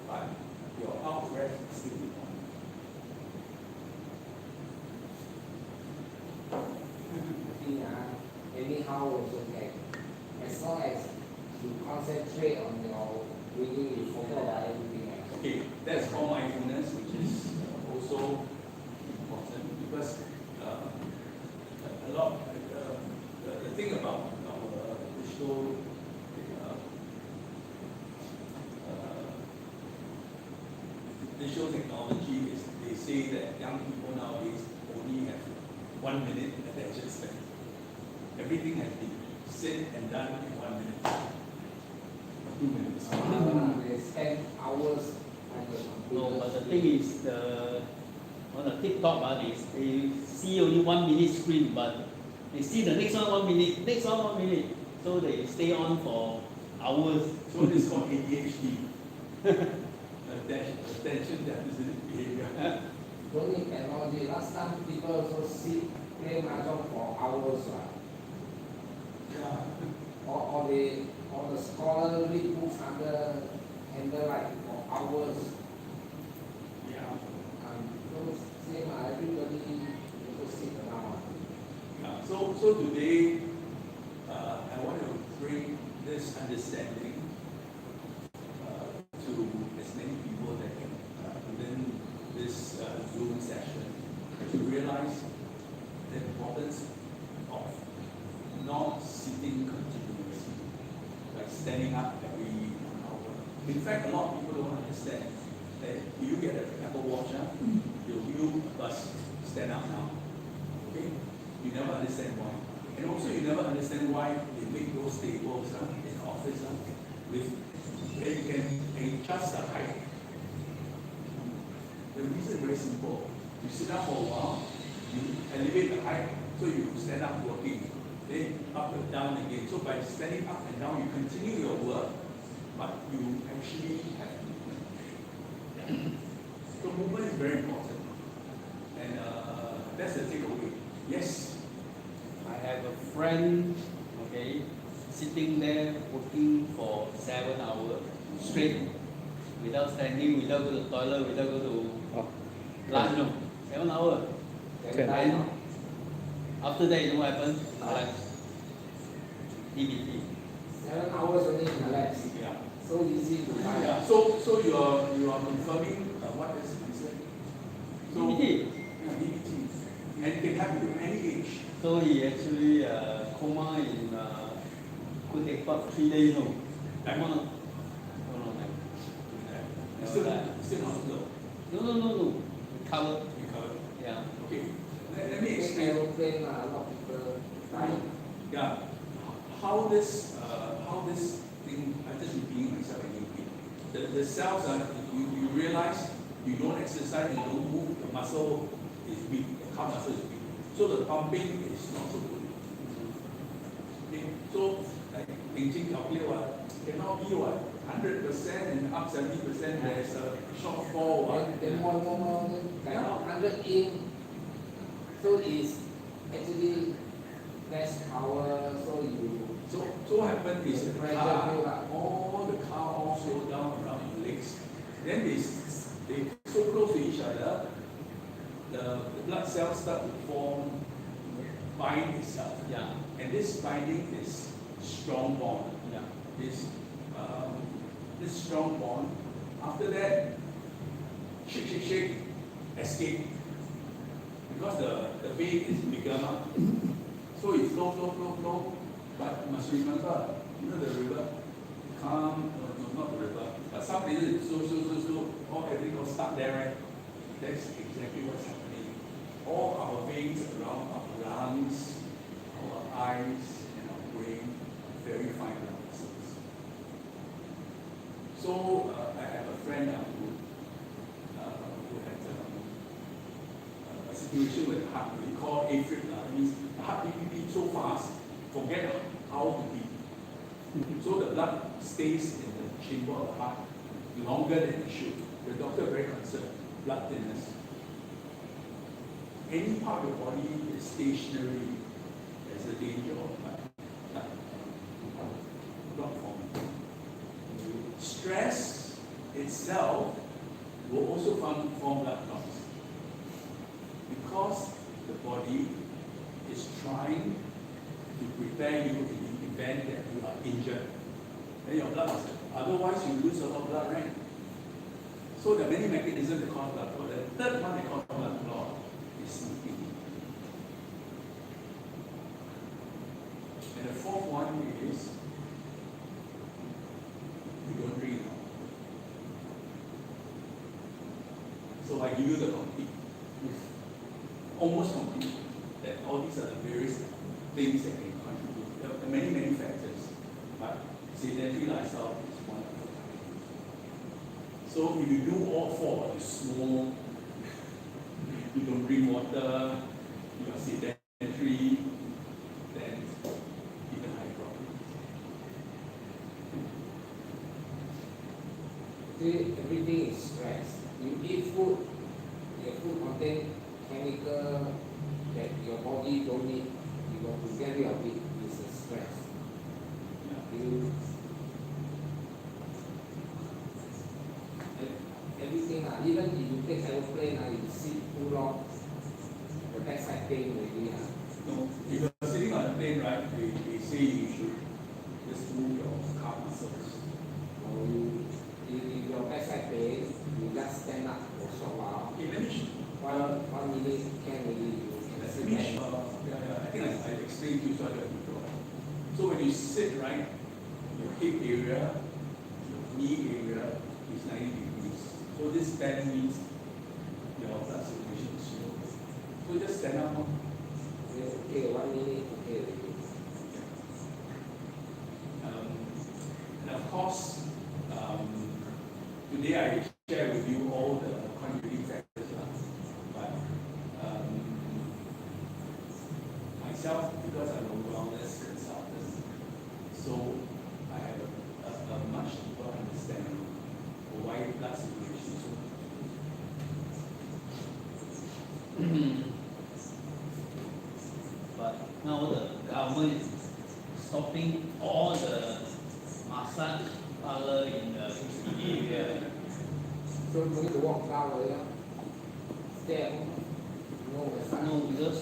But your out breath is still important. Anyhow also can. As long as you concentrate on your breathing, you forget about everything else. Okay, that's called mindfulness, which is also important because a lot. The thing about our digital technology is they say that young people nowadays only have 1 minute attention span. Everything has been said and done in 1 minute. 2 minutes. They spend hours on the computer. No, but the thing is, on the TikTok, they see only 1 minute screen, but they see the next one 1 minute, next one 1 minute. So they stay on for hours. So this is called ADHD. Attention deficit behavior. don't need technology. Last time people also sit, play mahjong for hours, right? Yeah. Or the scholar read books under candlelight for hours. Yeah. Those same, everybody also sit around. Yeah. So today, I want to bring this understanding to as many people that can within this Zoom session to realize the importance of not sitting continuously, like standing up every 1 hour. In fact, a lot of people don't understand that you get an Apple Watch, you must stand up now. Okay? You never understand why. And also you never understand why they make those tables in office with where you can adjust the height. The reason is very simple. You sit down for a while, you elevate the height, so you stand up working. Then up and down again. So by standing up and down, you continue your work, but you actually have movement. Yeah. So movement is very important. And that's the takeaway. Yes. I have a friend, okay, sitting there working for 7 hours straight, without standing, without go to the toilet, without go to lunch, no. 7 hours. And after that, you know what happened? Relax. DBT. 7 hours only relax. Yeah. So easy to find. Yeah. So you are confirming what is answer. So DBT. yeah, DBT. And it can happen at any age. So he actually coma in could take about 3 days, no? Like, No. Still hospital. No. Recovered. Recovered. Yeah. Okay. Let me Take explain. aeroplane, a lot of people die. Yeah. How this thing, I'm just repeating myself again. The cells you realize you don't exercise, you don't move, the muscle is weak, the calf muscle is weak. So the pumping is not so good. Okay. So like Beijing calculate what cannot be what 100% and up 70%, there's a shortfall. Then more, like 100 in. So it's actually less power, So what happened is the pressure car, build up. all the car all slow down around your legs. Then they so close to each other, the blood cells start to form, bind itself. Yeah. And this binding is strong bond. Yeah. This strong bond. After that, shake, escape. Because the vein is bigger now. So it flow. But you must remember, you know the river, calm, no, not the river, but some places it's so, all everything got stuck there, right? That's exactly what's happening. All our veins around our lungs, our eyes, and our brain, very fine blood vessels. So I have a friend who had a situation with the heart, we call AFib, means the heart beat so fast, forget how to beat. So the blood stays in the chamber of the heart longer than it should. The doctor very concerned, blood thinness. Any part of the body is stationary, there's a danger of blood forming. Stress itself will also form blood clots. Because the body is trying to prepare you in the event that you are injured. Then your blood vessel. Otherwise you lose a lot of blood, right? So there are many mechanisms that cause blood clot. The third one they call blood clot is sleeping. And the fourth one is you don't drink enough. So I give you the complete, almost complete, that all these are the various things that can contribute. There are many factors, but sedentary lifestyle is one of them. So if you do all four, you smoke, you don't drink water, you are sedentary, then even high problem. See, everything is stress. You eat food, your food contain chemical that your body don't need, you got to get rid of it. It's a stress. You everything even if you take aeroplane you sit too long, the backside pain already No, if you're sitting on a plane, right, they say you should just move your calf muscles. or if your backside pain, you just stand up for a short while. Okay, let me show. 1 minute can really you can sit back. I think I explained to you so I don't go. So when you sit, right, your hip area, your knee area is 90 degrees. So this bend means your blood circulation is slow. So just stand up. Okay, 1 minute, okay already. And of course, today I share with you all the contributing factors. But myself, because I'm a wellness consultant, so I have a much deeper understanding of why blood circulation is so But now the government is stopping all the massage parlor in the HDB area. So you need to walk down there. Stay at home. No massage. No, because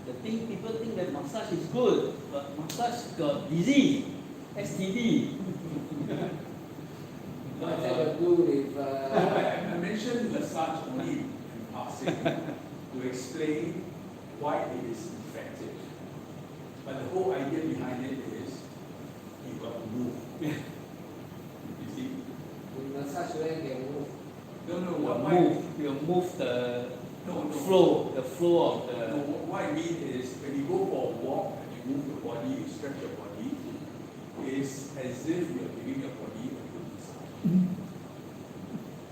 the thing people think that massage is good, but massage got disease, STD. What's that to do with I mentioned massage only in passing to explain why it is effective. But the whole idea behind it is you've got to move. You see? in massage where they move? You move the No, flow of No, the. what I mean is when you go for a walk and you move your body, you stretch your body, it's as if you're giving your body a good massage.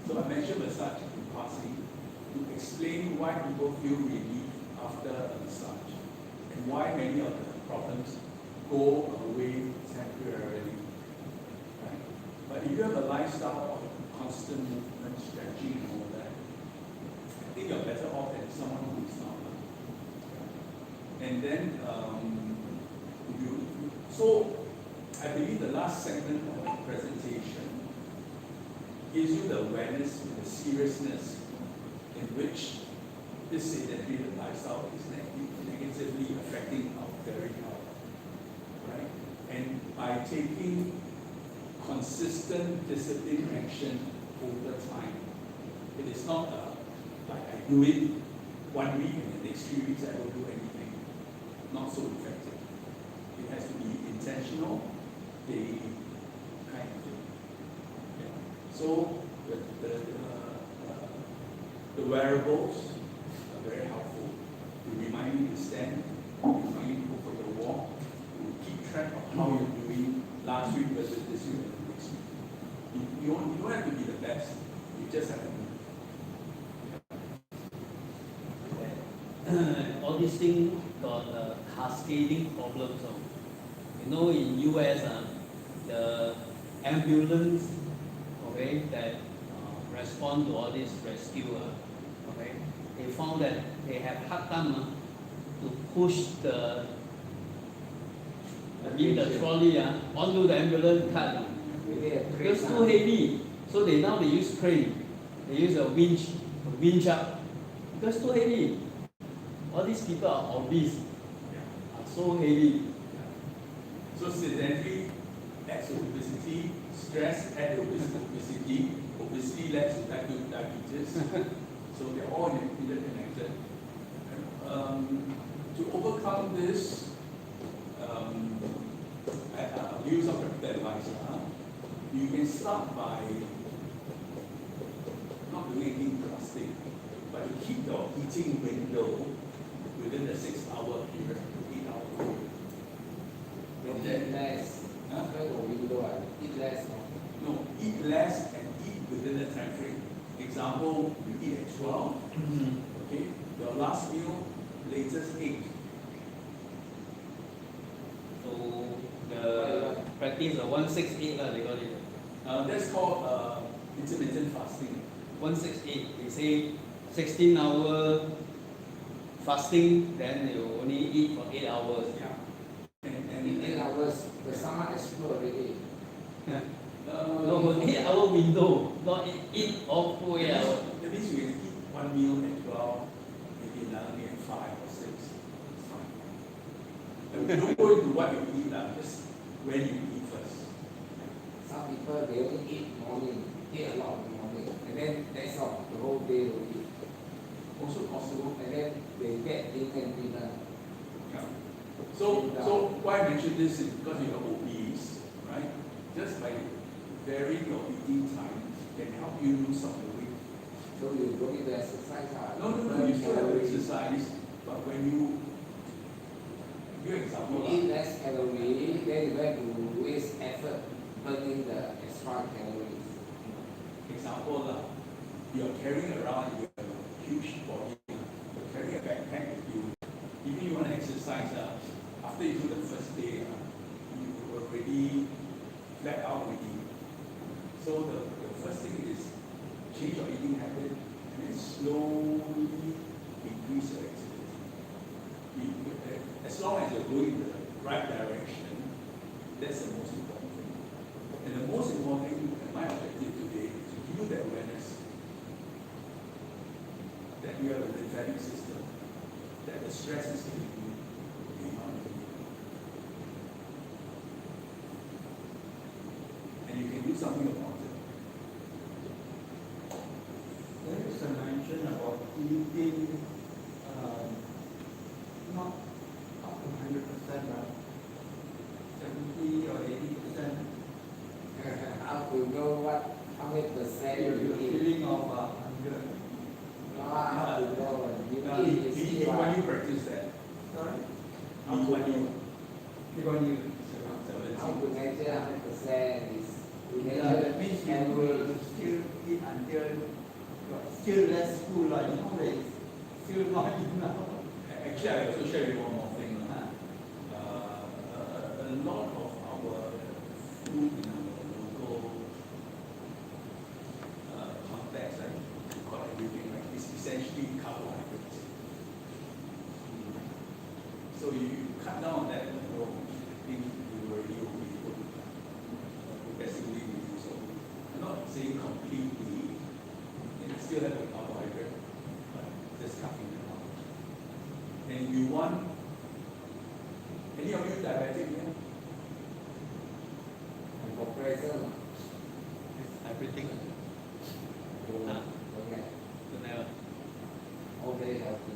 So I mentioned massage in passing to explain why people feel relief after a massage and why many of the problems go away temporarily. Right? But if you have a lifestyle of constant movement, stretching and all that, I think you're better off than someone who is not. And then, so I believe the last segment of my presentation gives you the awareness and the seriousness in which this sedentary lifestyle is negatively affecting our very health. Right? And by taking consistent disciplined action over time, it is not like I do it 1 week and the next 3 weeks I don't do anything. Not so effective. It has to be intentional, daily kind of thing. Yeah. So the wearables are very helpful to remind you to stand, to remind you to go for your walk, to keep track of how you're doing last week versus this week and the next week. You don't have to be the best. You just have to move. All these things got cascading problems. You know, in US, the ambulance, okay, that respond to all this rescue, okay, they found that they have hard time to push the trolley onto the ambulance cart because too heavy. So they use crane. They use a winch up because too heavy. All these people are obese, are so heavy. So sedentary adds to obesity, stress adds to obesity, obesity leads to type 2 diabetes. So they're all interconnected. To overcome this, I'll use some practical advice. You can start by not doing anything drastic, but to keep your eating window within the 6-hour period to 8-hour period. Eat less. Eat less. No, eat less and eat within the time frame. Example, you eat at 12, okay? Your last meal, latest 8. So the practice 168 they got it. That's called intermittent fasting. 168. They say 16 hour fasting, then you only eat for 8 hours. Yeah. In 8 hours, the stomach explode already. No, 8 hour window, not eat all 4 hours. That means you can eat one meal at 12, maybe another meal at 5 or 6. It's fine. And we don't go into what you eat, just when you eat first. Some people, they only eat morning, eat a lot in the morning, and then that's all, the whole day will eat. Also possible. And then they get dinner and dinner. Yeah. So why I mention this is because you're obese, right? Just by varying your eating time can help you lose some of the weight. So you don't need to exercise. No, you still have to exercise, but when you, give an example. You eat less calorie, then you have to waste effort burning the extra calories. Example, you're carrying around your huge body, you're carrying a backpack with you. Even you want to exercise, after you do the first day, you already flat out already. So the first thing is change your eating habit and then slowly increase your activity. As long as you're going in the right direction, that's the most important thing. And the most important thing, and my objective today, is to give you the awareness that you have a lymphatic system, that the stress is hitting you beyond you. And you can do something about it. There is a mention about eating not up to 100%, right? 70 or 80%. How to know what, how many percent You're you eat? feeling of hunger. How to know you Now, eat, you see when what? you practice that, Sorry? when you When you How to measure 100% is you yeah, measure that means you calories. will still eat until you're still less full, like you know, it's still not enough. actually, I also share with you one more thing. A lot of our food in our local context, like we call everything, like, is essentially carbohydrates. So you cut down on that, I think you already will be progressively reduce. So I'm not saying completely, you still have a carbohydrate, but just cutting them out. And you want, any of you diabetic here? And for pressure, Everything. okay, Don't have. all very healthy.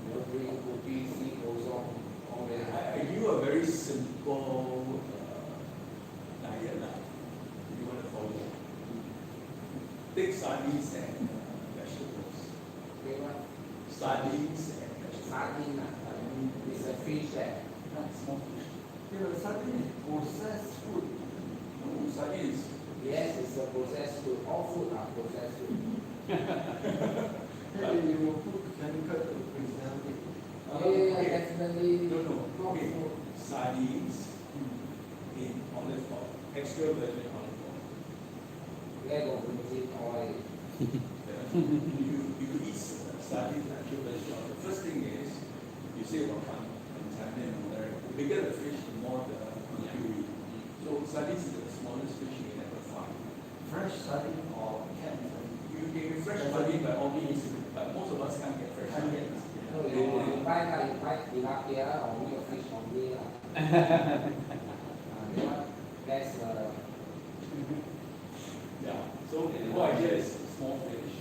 No drink, cookies, eat ozone, all very I healthy. give you a very simple diet if you want to follow. Take sardines and vegetables. Okay, what? Sardines and vegetables. Sardine, it's a fish that Small fish. Yeah, suddenly processed food. No, sardines. yes, it's a processed food. All food are processed food. Then you will put chemical to preserve it. Yeah, definitely. No, Not okay. food. Sardines in olive oil, extra virgin olive oil. Leg of virgin oil. You could eat sardines and extra virgin oil. The first thing is, you say about contaminant and all that. The bigger the fish, the more the mercury. So sardines is the smallest fish you can ever find. Fresh sardine or canned sardine. You can get fresh sardine by all means, but most of us can't get fresh Can't get. sardines. No, you buy that, you buy tilapia or real fish from me. That's Yeah. So the whole idea is small fish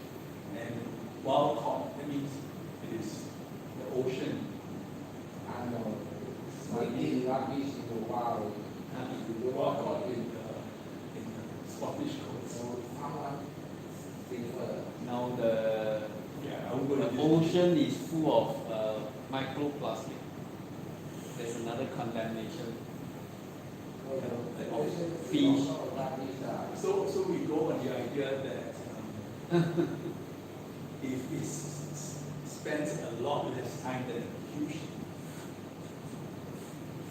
and wild caught. That means it is the ocean. I know. Eating rubbish in the wild. Wild caught in the Scottish coast. So someone safer. Now the Yeah, I would go to The this. ocean is full of microplastic. There's another contamination. The ocean is Fish. also rubbish. So we go on the idea that if it spends a lot less time than a huge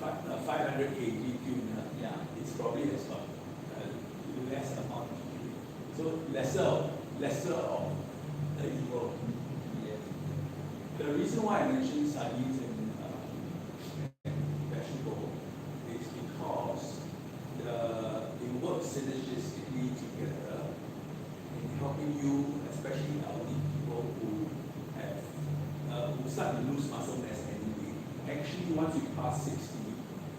500 kg tuna, Yeah. it's probably has got less amount of injury. So lesser of the evil. Yeah. The reason why I mentioned sardines and vegetable is because they work synergistically together in helping you, especially elderly people who have who start to lose muscle mass anyway. Actually, once you pass 60,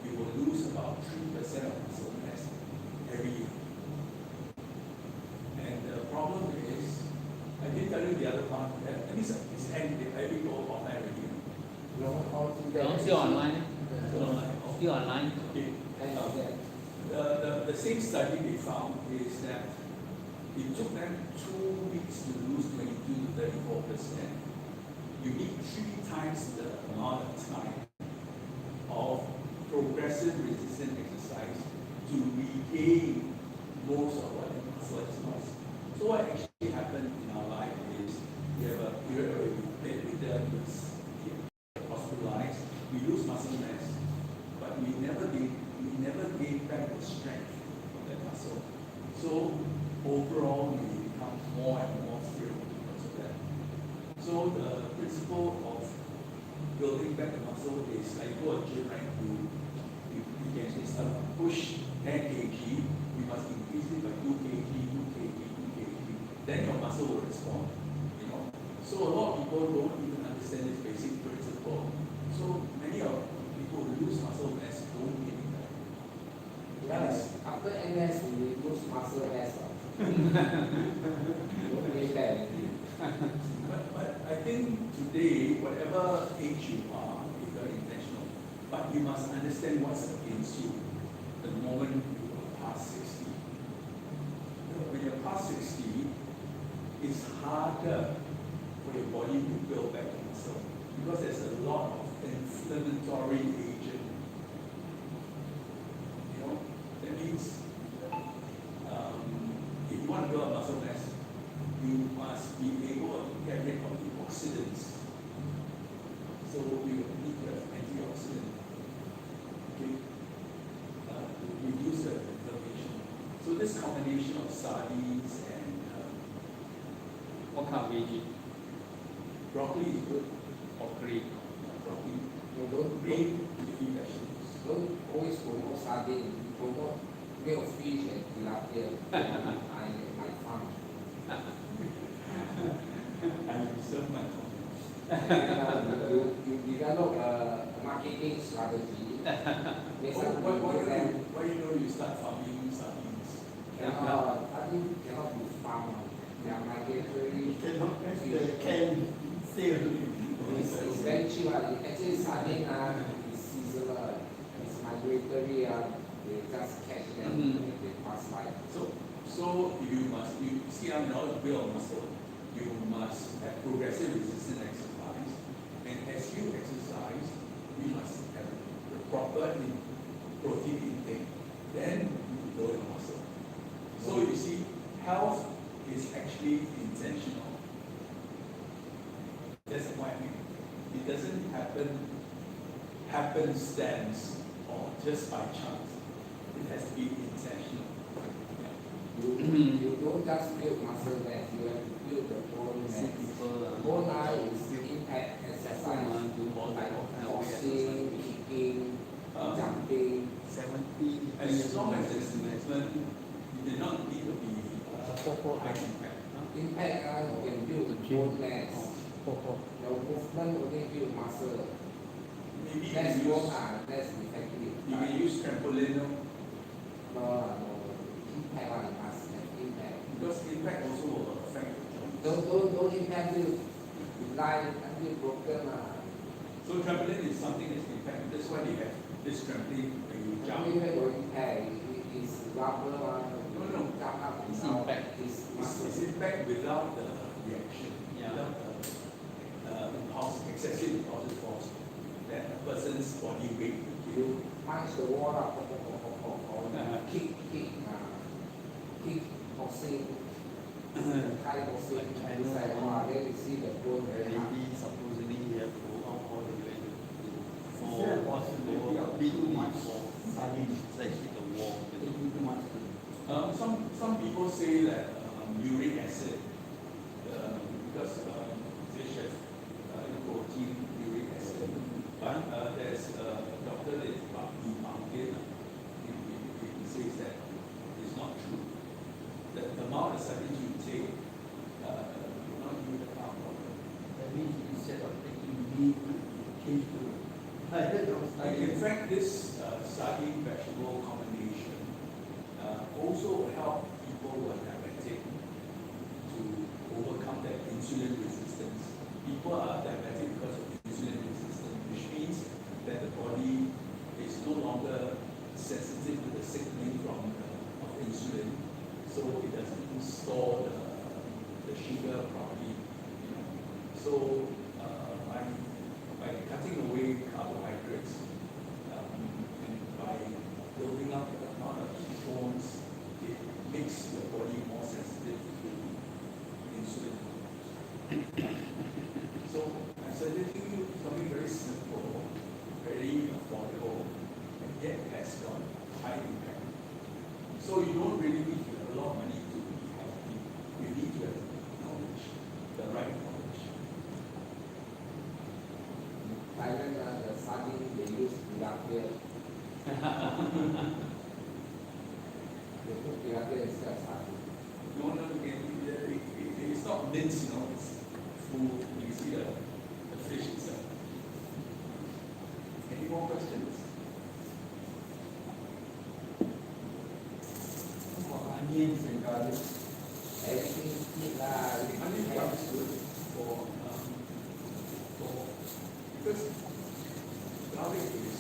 you will lose about 3% of muscle mass every year. And the problem is, I didn't tell you the other part, at least it's ended, every go online already. No, still online. Still online. Okay. The same study they found is that it took them 2 weeks to lose 22 to 34%. You need 3 times the amount of time of progressive resistant exercise to regain most of what the muscle has lost. So what actually happened in our life is we have a period where we hospitalized, we lose muscle mass, but we never gain back the strength of that muscle. So overall we become more and more frail because of that. So the principle of building back the muscle is like go to gym, right? You can instead of push 10 kg, you must increase it by 2 kg, 2 kg, 2 kg. Then your muscle will respond. You know. So a lot of people don't even understand this basic principle. So many of people who lose muscle mass don't gain it back. Yes. After MS, we lose muscle mass. But I think today, whatever age you are, is very intentional. But you must understand what's against you the moment you are past 60. When you're past 60, it's harder for your body to build back the muscle because there's a lot of inflammatory agent. You know, that means if you want to build a muscle mass, you must be able to get rid of the oxidants. So you need to have antioxidant, okay, to reduce the inflammation. So this combination of sardines and What kind of veggie? broccoli is good. Broccoli. Broccoli, You don't green leafy vegetables. don't always promote sardine. You promote real fish and tilapia. My farm. I reserve my comment. You develop a marketing strategy. Why you know you start farming sardines? Cannot be farmed. They are migratory. It's very cheap. Actually, sardine is seasonal. It's migratory. They just catch them and they pass by. So you see in order to build muscle, you must have progressive resistant exercise. And as you exercise, you must have the proper protein intake. Then you build your muscle. So you see, health is actually intentional. That's what I mean. It doesn't happenstance or just by chance. It has to be intentional. You don't just build muscle mass, you have to build the bone mass. Bone mass is impact exercise, like boxing, kicking, jumping. 70. As long as there's movement, you do not need to be high impact. Impact you can build bone mass. Your movement only build muscle. Maybe Less you bone use, less effective. you can use trampoline, no? No. Impact must have impact. Because impact also will affect the joints. Don't impact you lie until broken. So trampoline is something that's impact. That's why they have this trampoline when you jump. Only when you impact is rubber No. jump up It's down. impact. It's impact without the reaction, Yeah. without the impulse, excessive impulsive force that a person's body weight will give. You punch the wall up, kick, boxing, Thai boxing, it's like, wow, then you see the bone very hard. Maybe supposedly you have to go out all the way to Is there a possibility of too much sardines. It's like hit the wall. Some say that uric acid, because fish have protein, uric acid, but there's a doctor that debunked it. He says that it's not true. The amount of sardines you take will not give you the amount of water. That means instead of taking meat, change to. In fact, this sardine vegetable combination also help people who are diabetic to overcome their insulin resistance. People are diabetic because of insulin resistance, which means that the body is no longer sensitive to the signaling from of insulin, so it doesn't store the sugar properly. So by cutting away carbohydrates and by building up the amount of ketones, it makes your body more sensitive to insulin. So I'm suggesting you something very simple, very affordable, and yet has got high impact. So you don't really need to have a lot of money to be healthy. You need to have knowledge, the right knowledge. Thailand, the sardine they use tilapia. They put tilapia instead of sardine. No, it's not mince, it's full. You see the fish itself. Any more questions? Onions and garlic. Everything eat lah. Onion powder is good for because garlic is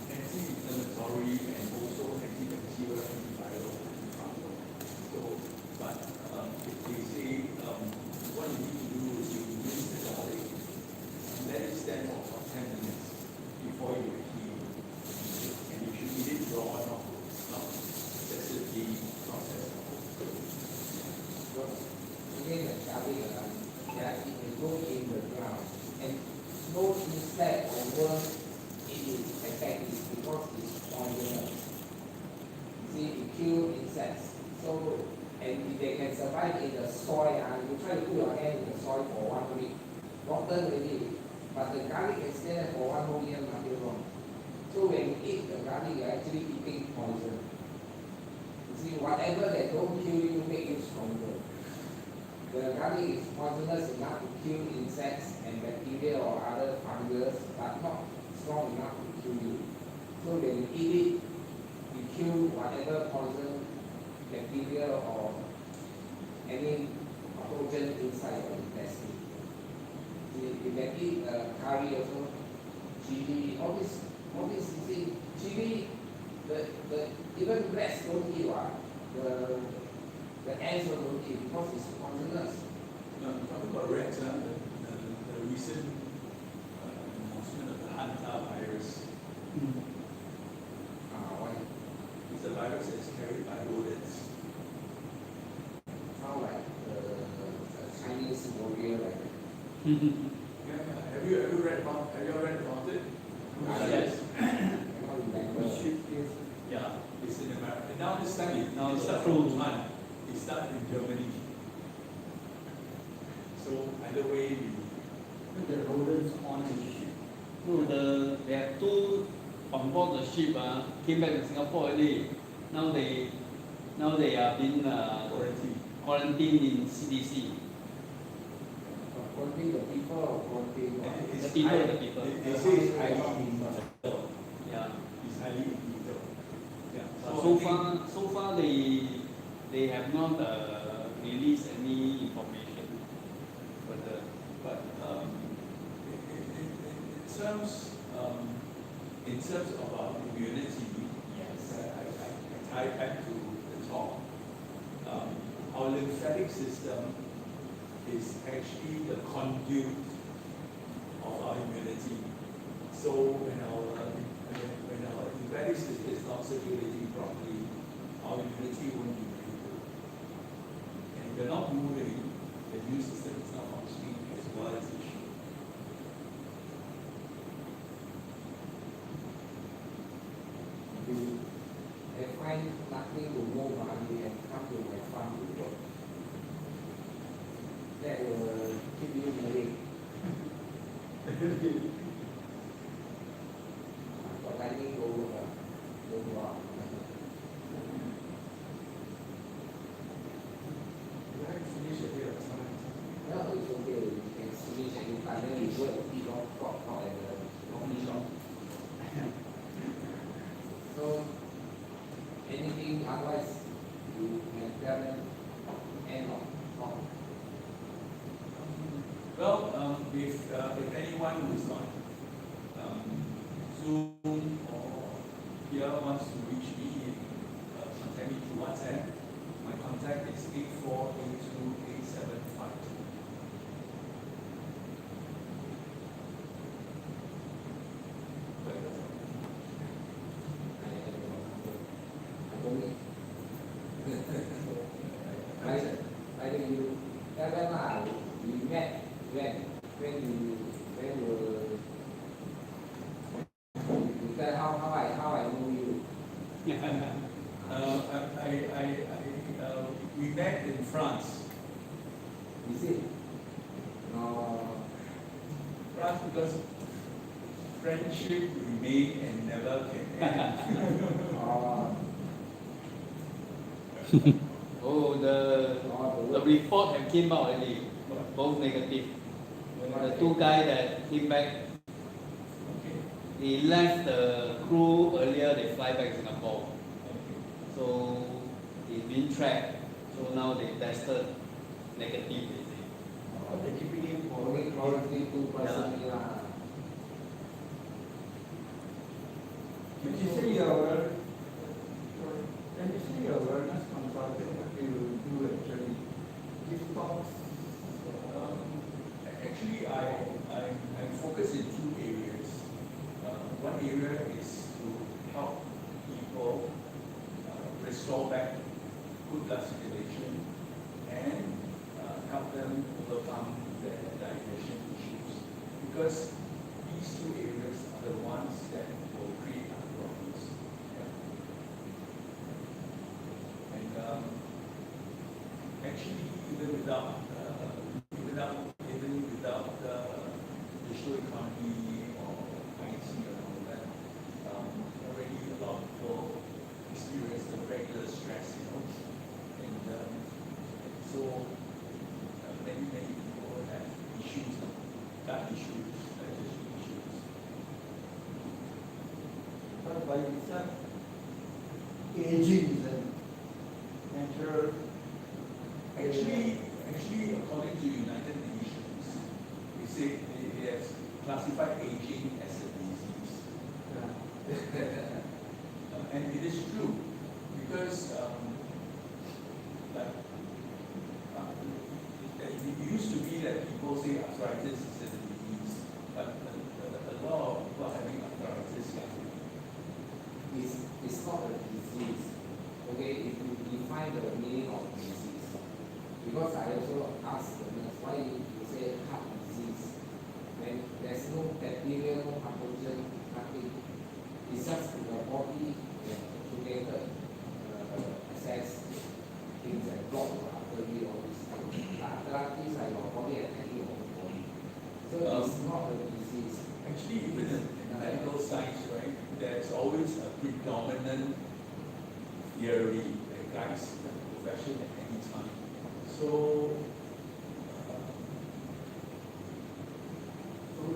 anti-inflammatory and also antibacterial, antiviral, antifungal. So, but they say what you need to do is you rinse the garlic and let it stand for about 10 minutes before you heat it. And you should eat it raw, not excessively processed. Again, the garlic, it will go in the ground, and no insect or worm it is effective because it's poisonous. See, it kills insects. So, and if they can survive in the soil, you try to put your hand in the soil for 1 week, rotten already. But the garlic can stay there for 1 whole year, nothing wrong. So when you eat the garlic, you're actually eating poison. You see, whatever that don't kill you make you stronger. The garlic is poisonous enough to kill insects and bacteria or other fungus, but not strong enough to kill you. So when you eat it, you kill whatever poison, bacteria or any pathogen inside your intestine. You can eat curry also, chili, all this, you see, chili, even rats don't eat the ants don't eat because it's poisonous. No, talking about rats, the recent announcement of the Hanta virus. Why? It's a virus that's carried by rodents. Sound like a Chinese warrior like that. Yeah. Have you ever read about it? Yes. I cannot remember. Yeah, it's in America. Now this time It's started approved. in Wuhan. It started in Germany. So either way, The rodents on the ship. No, they have two on board the ship, came back to Singapore already. Now they are being quarantined in CDC. Quarantine the people or quarantine what? The people. They say it's highly lethal. Yeah. It's highly lethal. Yeah. So far they have not released any information. But in terms of our immunity, yes, I tie back to the talk. Our lymphatic system is actually the conduit of our immunity. So when our lymphatic system is not circulating properly, our immunity won't be very good. And if you're not moving, the immune system is not functioning as well as it should. I find nothing to move, you can come to my farm to work. That will keep you moving. Got lightning go out. No, it's okay. You can finish and you can then you go and eat off not at the coffee shop. So anything otherwise you can tell them end of talk. Well, if anyone who's on Zoom or here wants to reach me, contact me through WhatsApp. My contact is 84828752. I think you tell them we met when you tell how I know you. We met in France. You see? No. France because friendship remain and never can end. Oh, the report have came out already, both negative. The two guys that came back, they left the crew earlier, they fly back to Singapore. So it's been tracked. So now they tested negative, they say. They keeping him for Only quarantine 2 person. When you say your awareness consulting, what do you do actually? Give talks? Actually, I'm focused in two areas. One area is to help people restore back good blood circulation and help them overcome their digestion issues. Because these two areas are the ones that will create our problems. And actually, even without digital economy or IT and all that, already a lot of people experience the regular stress, and so many people have issues, gut issues, digestion issues. But by itself, aging is a natural. Actually, according to United Nations, they say they have classified aging as a disease. And it is true, because it used to be that people say arthritis is a disease, but a lot of people having arthritis It's not a disease. Okay, if you define the meaning of disease, because I also asked the nurse why you say heart disease when there's no bacteria, no pathogen, nothing. It's just the body together access things like block or artery or this kind of thing. Arthritis like your body attacking your own body. So it's not a disease. Actually, even in medical science, right, there's always a predominant theory that guides the profession at any time. So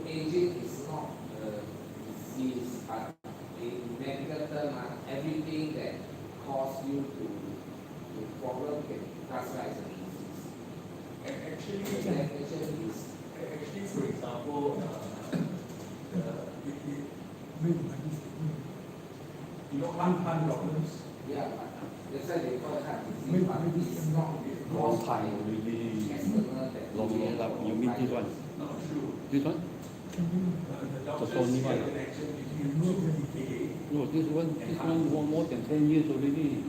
aging is not a disease, but in medical term, everything that causes you to problem can classify as a disease. actually, The definition is for example, heart problems. yeah, that's why they call it heart disease, but it's not caused by external bacteria. You mean this one? Not true. This one? The doctors only see a one. connection between tooth decay. No, this one more than 10 years already.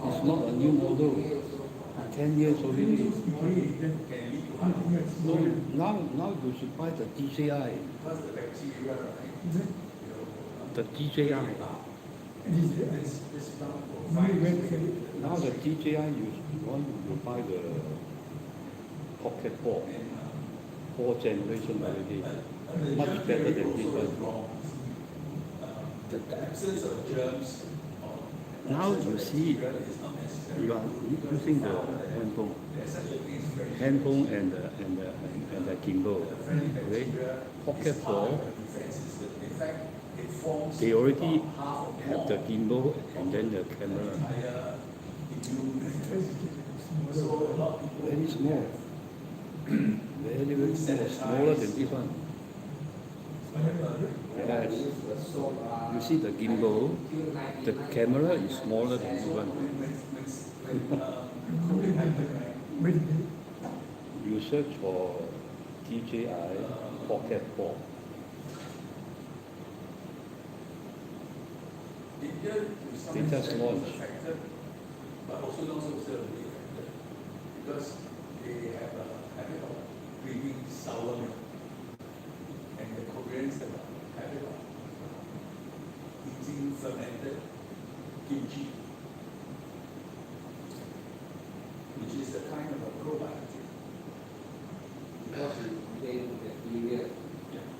It's not a new model. 10 years already. Can lead to heart disease. No, now you should buy the DJI. Because the bacteria, right? The DJI. This plant will find its way into Now the DJI, you want to buy the pocket 4, and, 4 generation already. the Much germ better theory than also this is one. wrong. The absence of germs or Now absence you of see, bacteria is not necessary. you are using the handphone, There's such a thing as friendly handphone and the gimbal. The friendly Okay? bacteria Pocket is part 4, of the defense system. In fact, it forms they already about half or have the more gimbal and then the the camera. entire immune mechanism. So a lot of people Very small. Very, very small. Smaller than this one. Yes. You see the gimbal, the camera is smaller than this one. COVID happened, right? You search for DJI Pocket 4. India to some They just extent was launched. affected, but also not so severely affected because they have a habit of drinking sour milk, and the Koreans have a habit of eating fermented kimchi, which is a kind of a probiotic. Because it contains bacteria,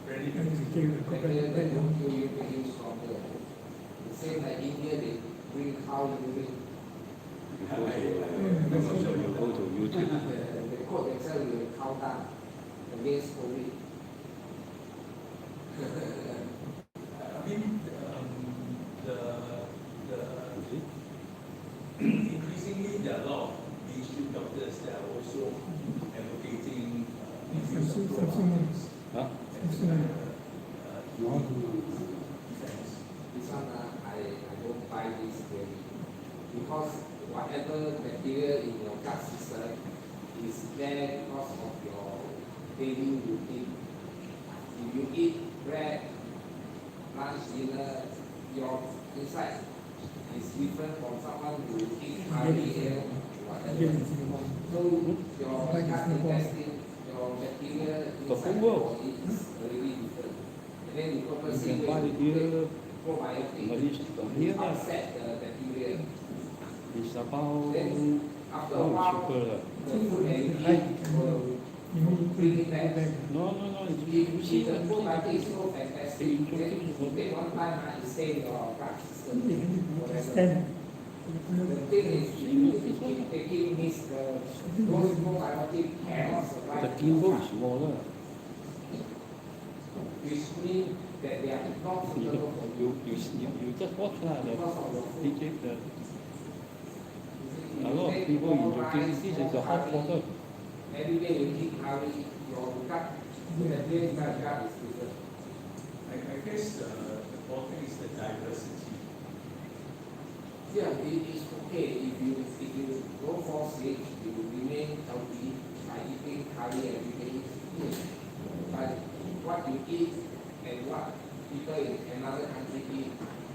Very bacteria that don't kill you, make you stronger. The same like India, they drink cow urine. You go to YouTube. They quote themselves with cow dung against COVID. I mean, You see? increasingly there are a lot of mainstream doctors that are also advocating use of probiotics Huh? as defense. This one, I don't buy this theory. Because whatever bacteria in your gut system is there because of your daily routine. If you eat bread, lunch, dinner, your inside is different from someone who eats curry, ale, whatever. So your gut intestine, your bacteria The inside whole your world. body is really different. And then you You purposely can buy go it to here, take probiotic here. upset the bacteria. It's about Then after a while, cheaper. the food that you eat will bring it back. No. It's, If you see the that. probiotic is so fantastic, then you take one time, it stay in your gut system. Whatever. The thing is, you keep taking this, those probiotic cannot survive. The gimbal is smaller. Which means that they are not suitable for you. You just watch lah. Because of the food. A lot of people introduce this is a hot water. Every day you eat curry, your gut, the bacteria inside your gut is different. I guess the important is the diversity. Yeah, it is okay if you don't fall sick, you remain healthy by eating curry every day. Yes. But what you eat and what people in another country eat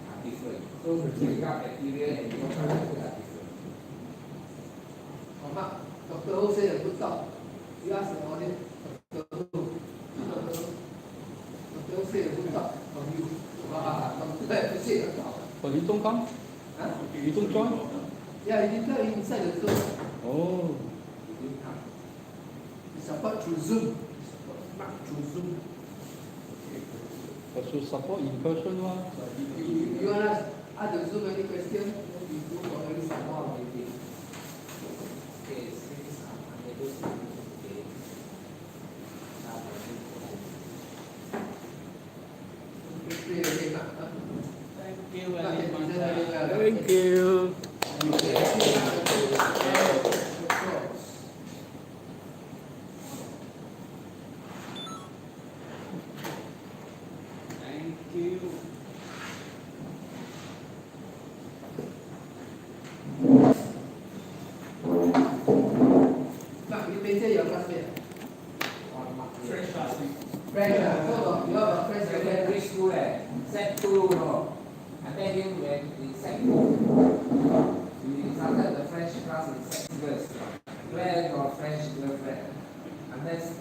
are different. So the gut bacteria and your gut are different. Dr. Ho said a good talk. You ask the audience, Dr. Ho. Dr. Ho said a good talk from you. Dr. Ho said a talk. But you don't come? Huh? You don't join? Yeah, he did tell inside the Zoom. Oh. He support through Zoom. Not through Zoom. But to support in person one. You want to ask the Zoom any question? You do for any support. Okay, since I'm unable to today, Thank you very much. Thank you. Thank you. Mark, you maintain your classmate. French classmate. French, so you have a French secondary school, set 2, no. I tell him when in set 2, we started the French class in 6 years. Where your French girlfriend? Unless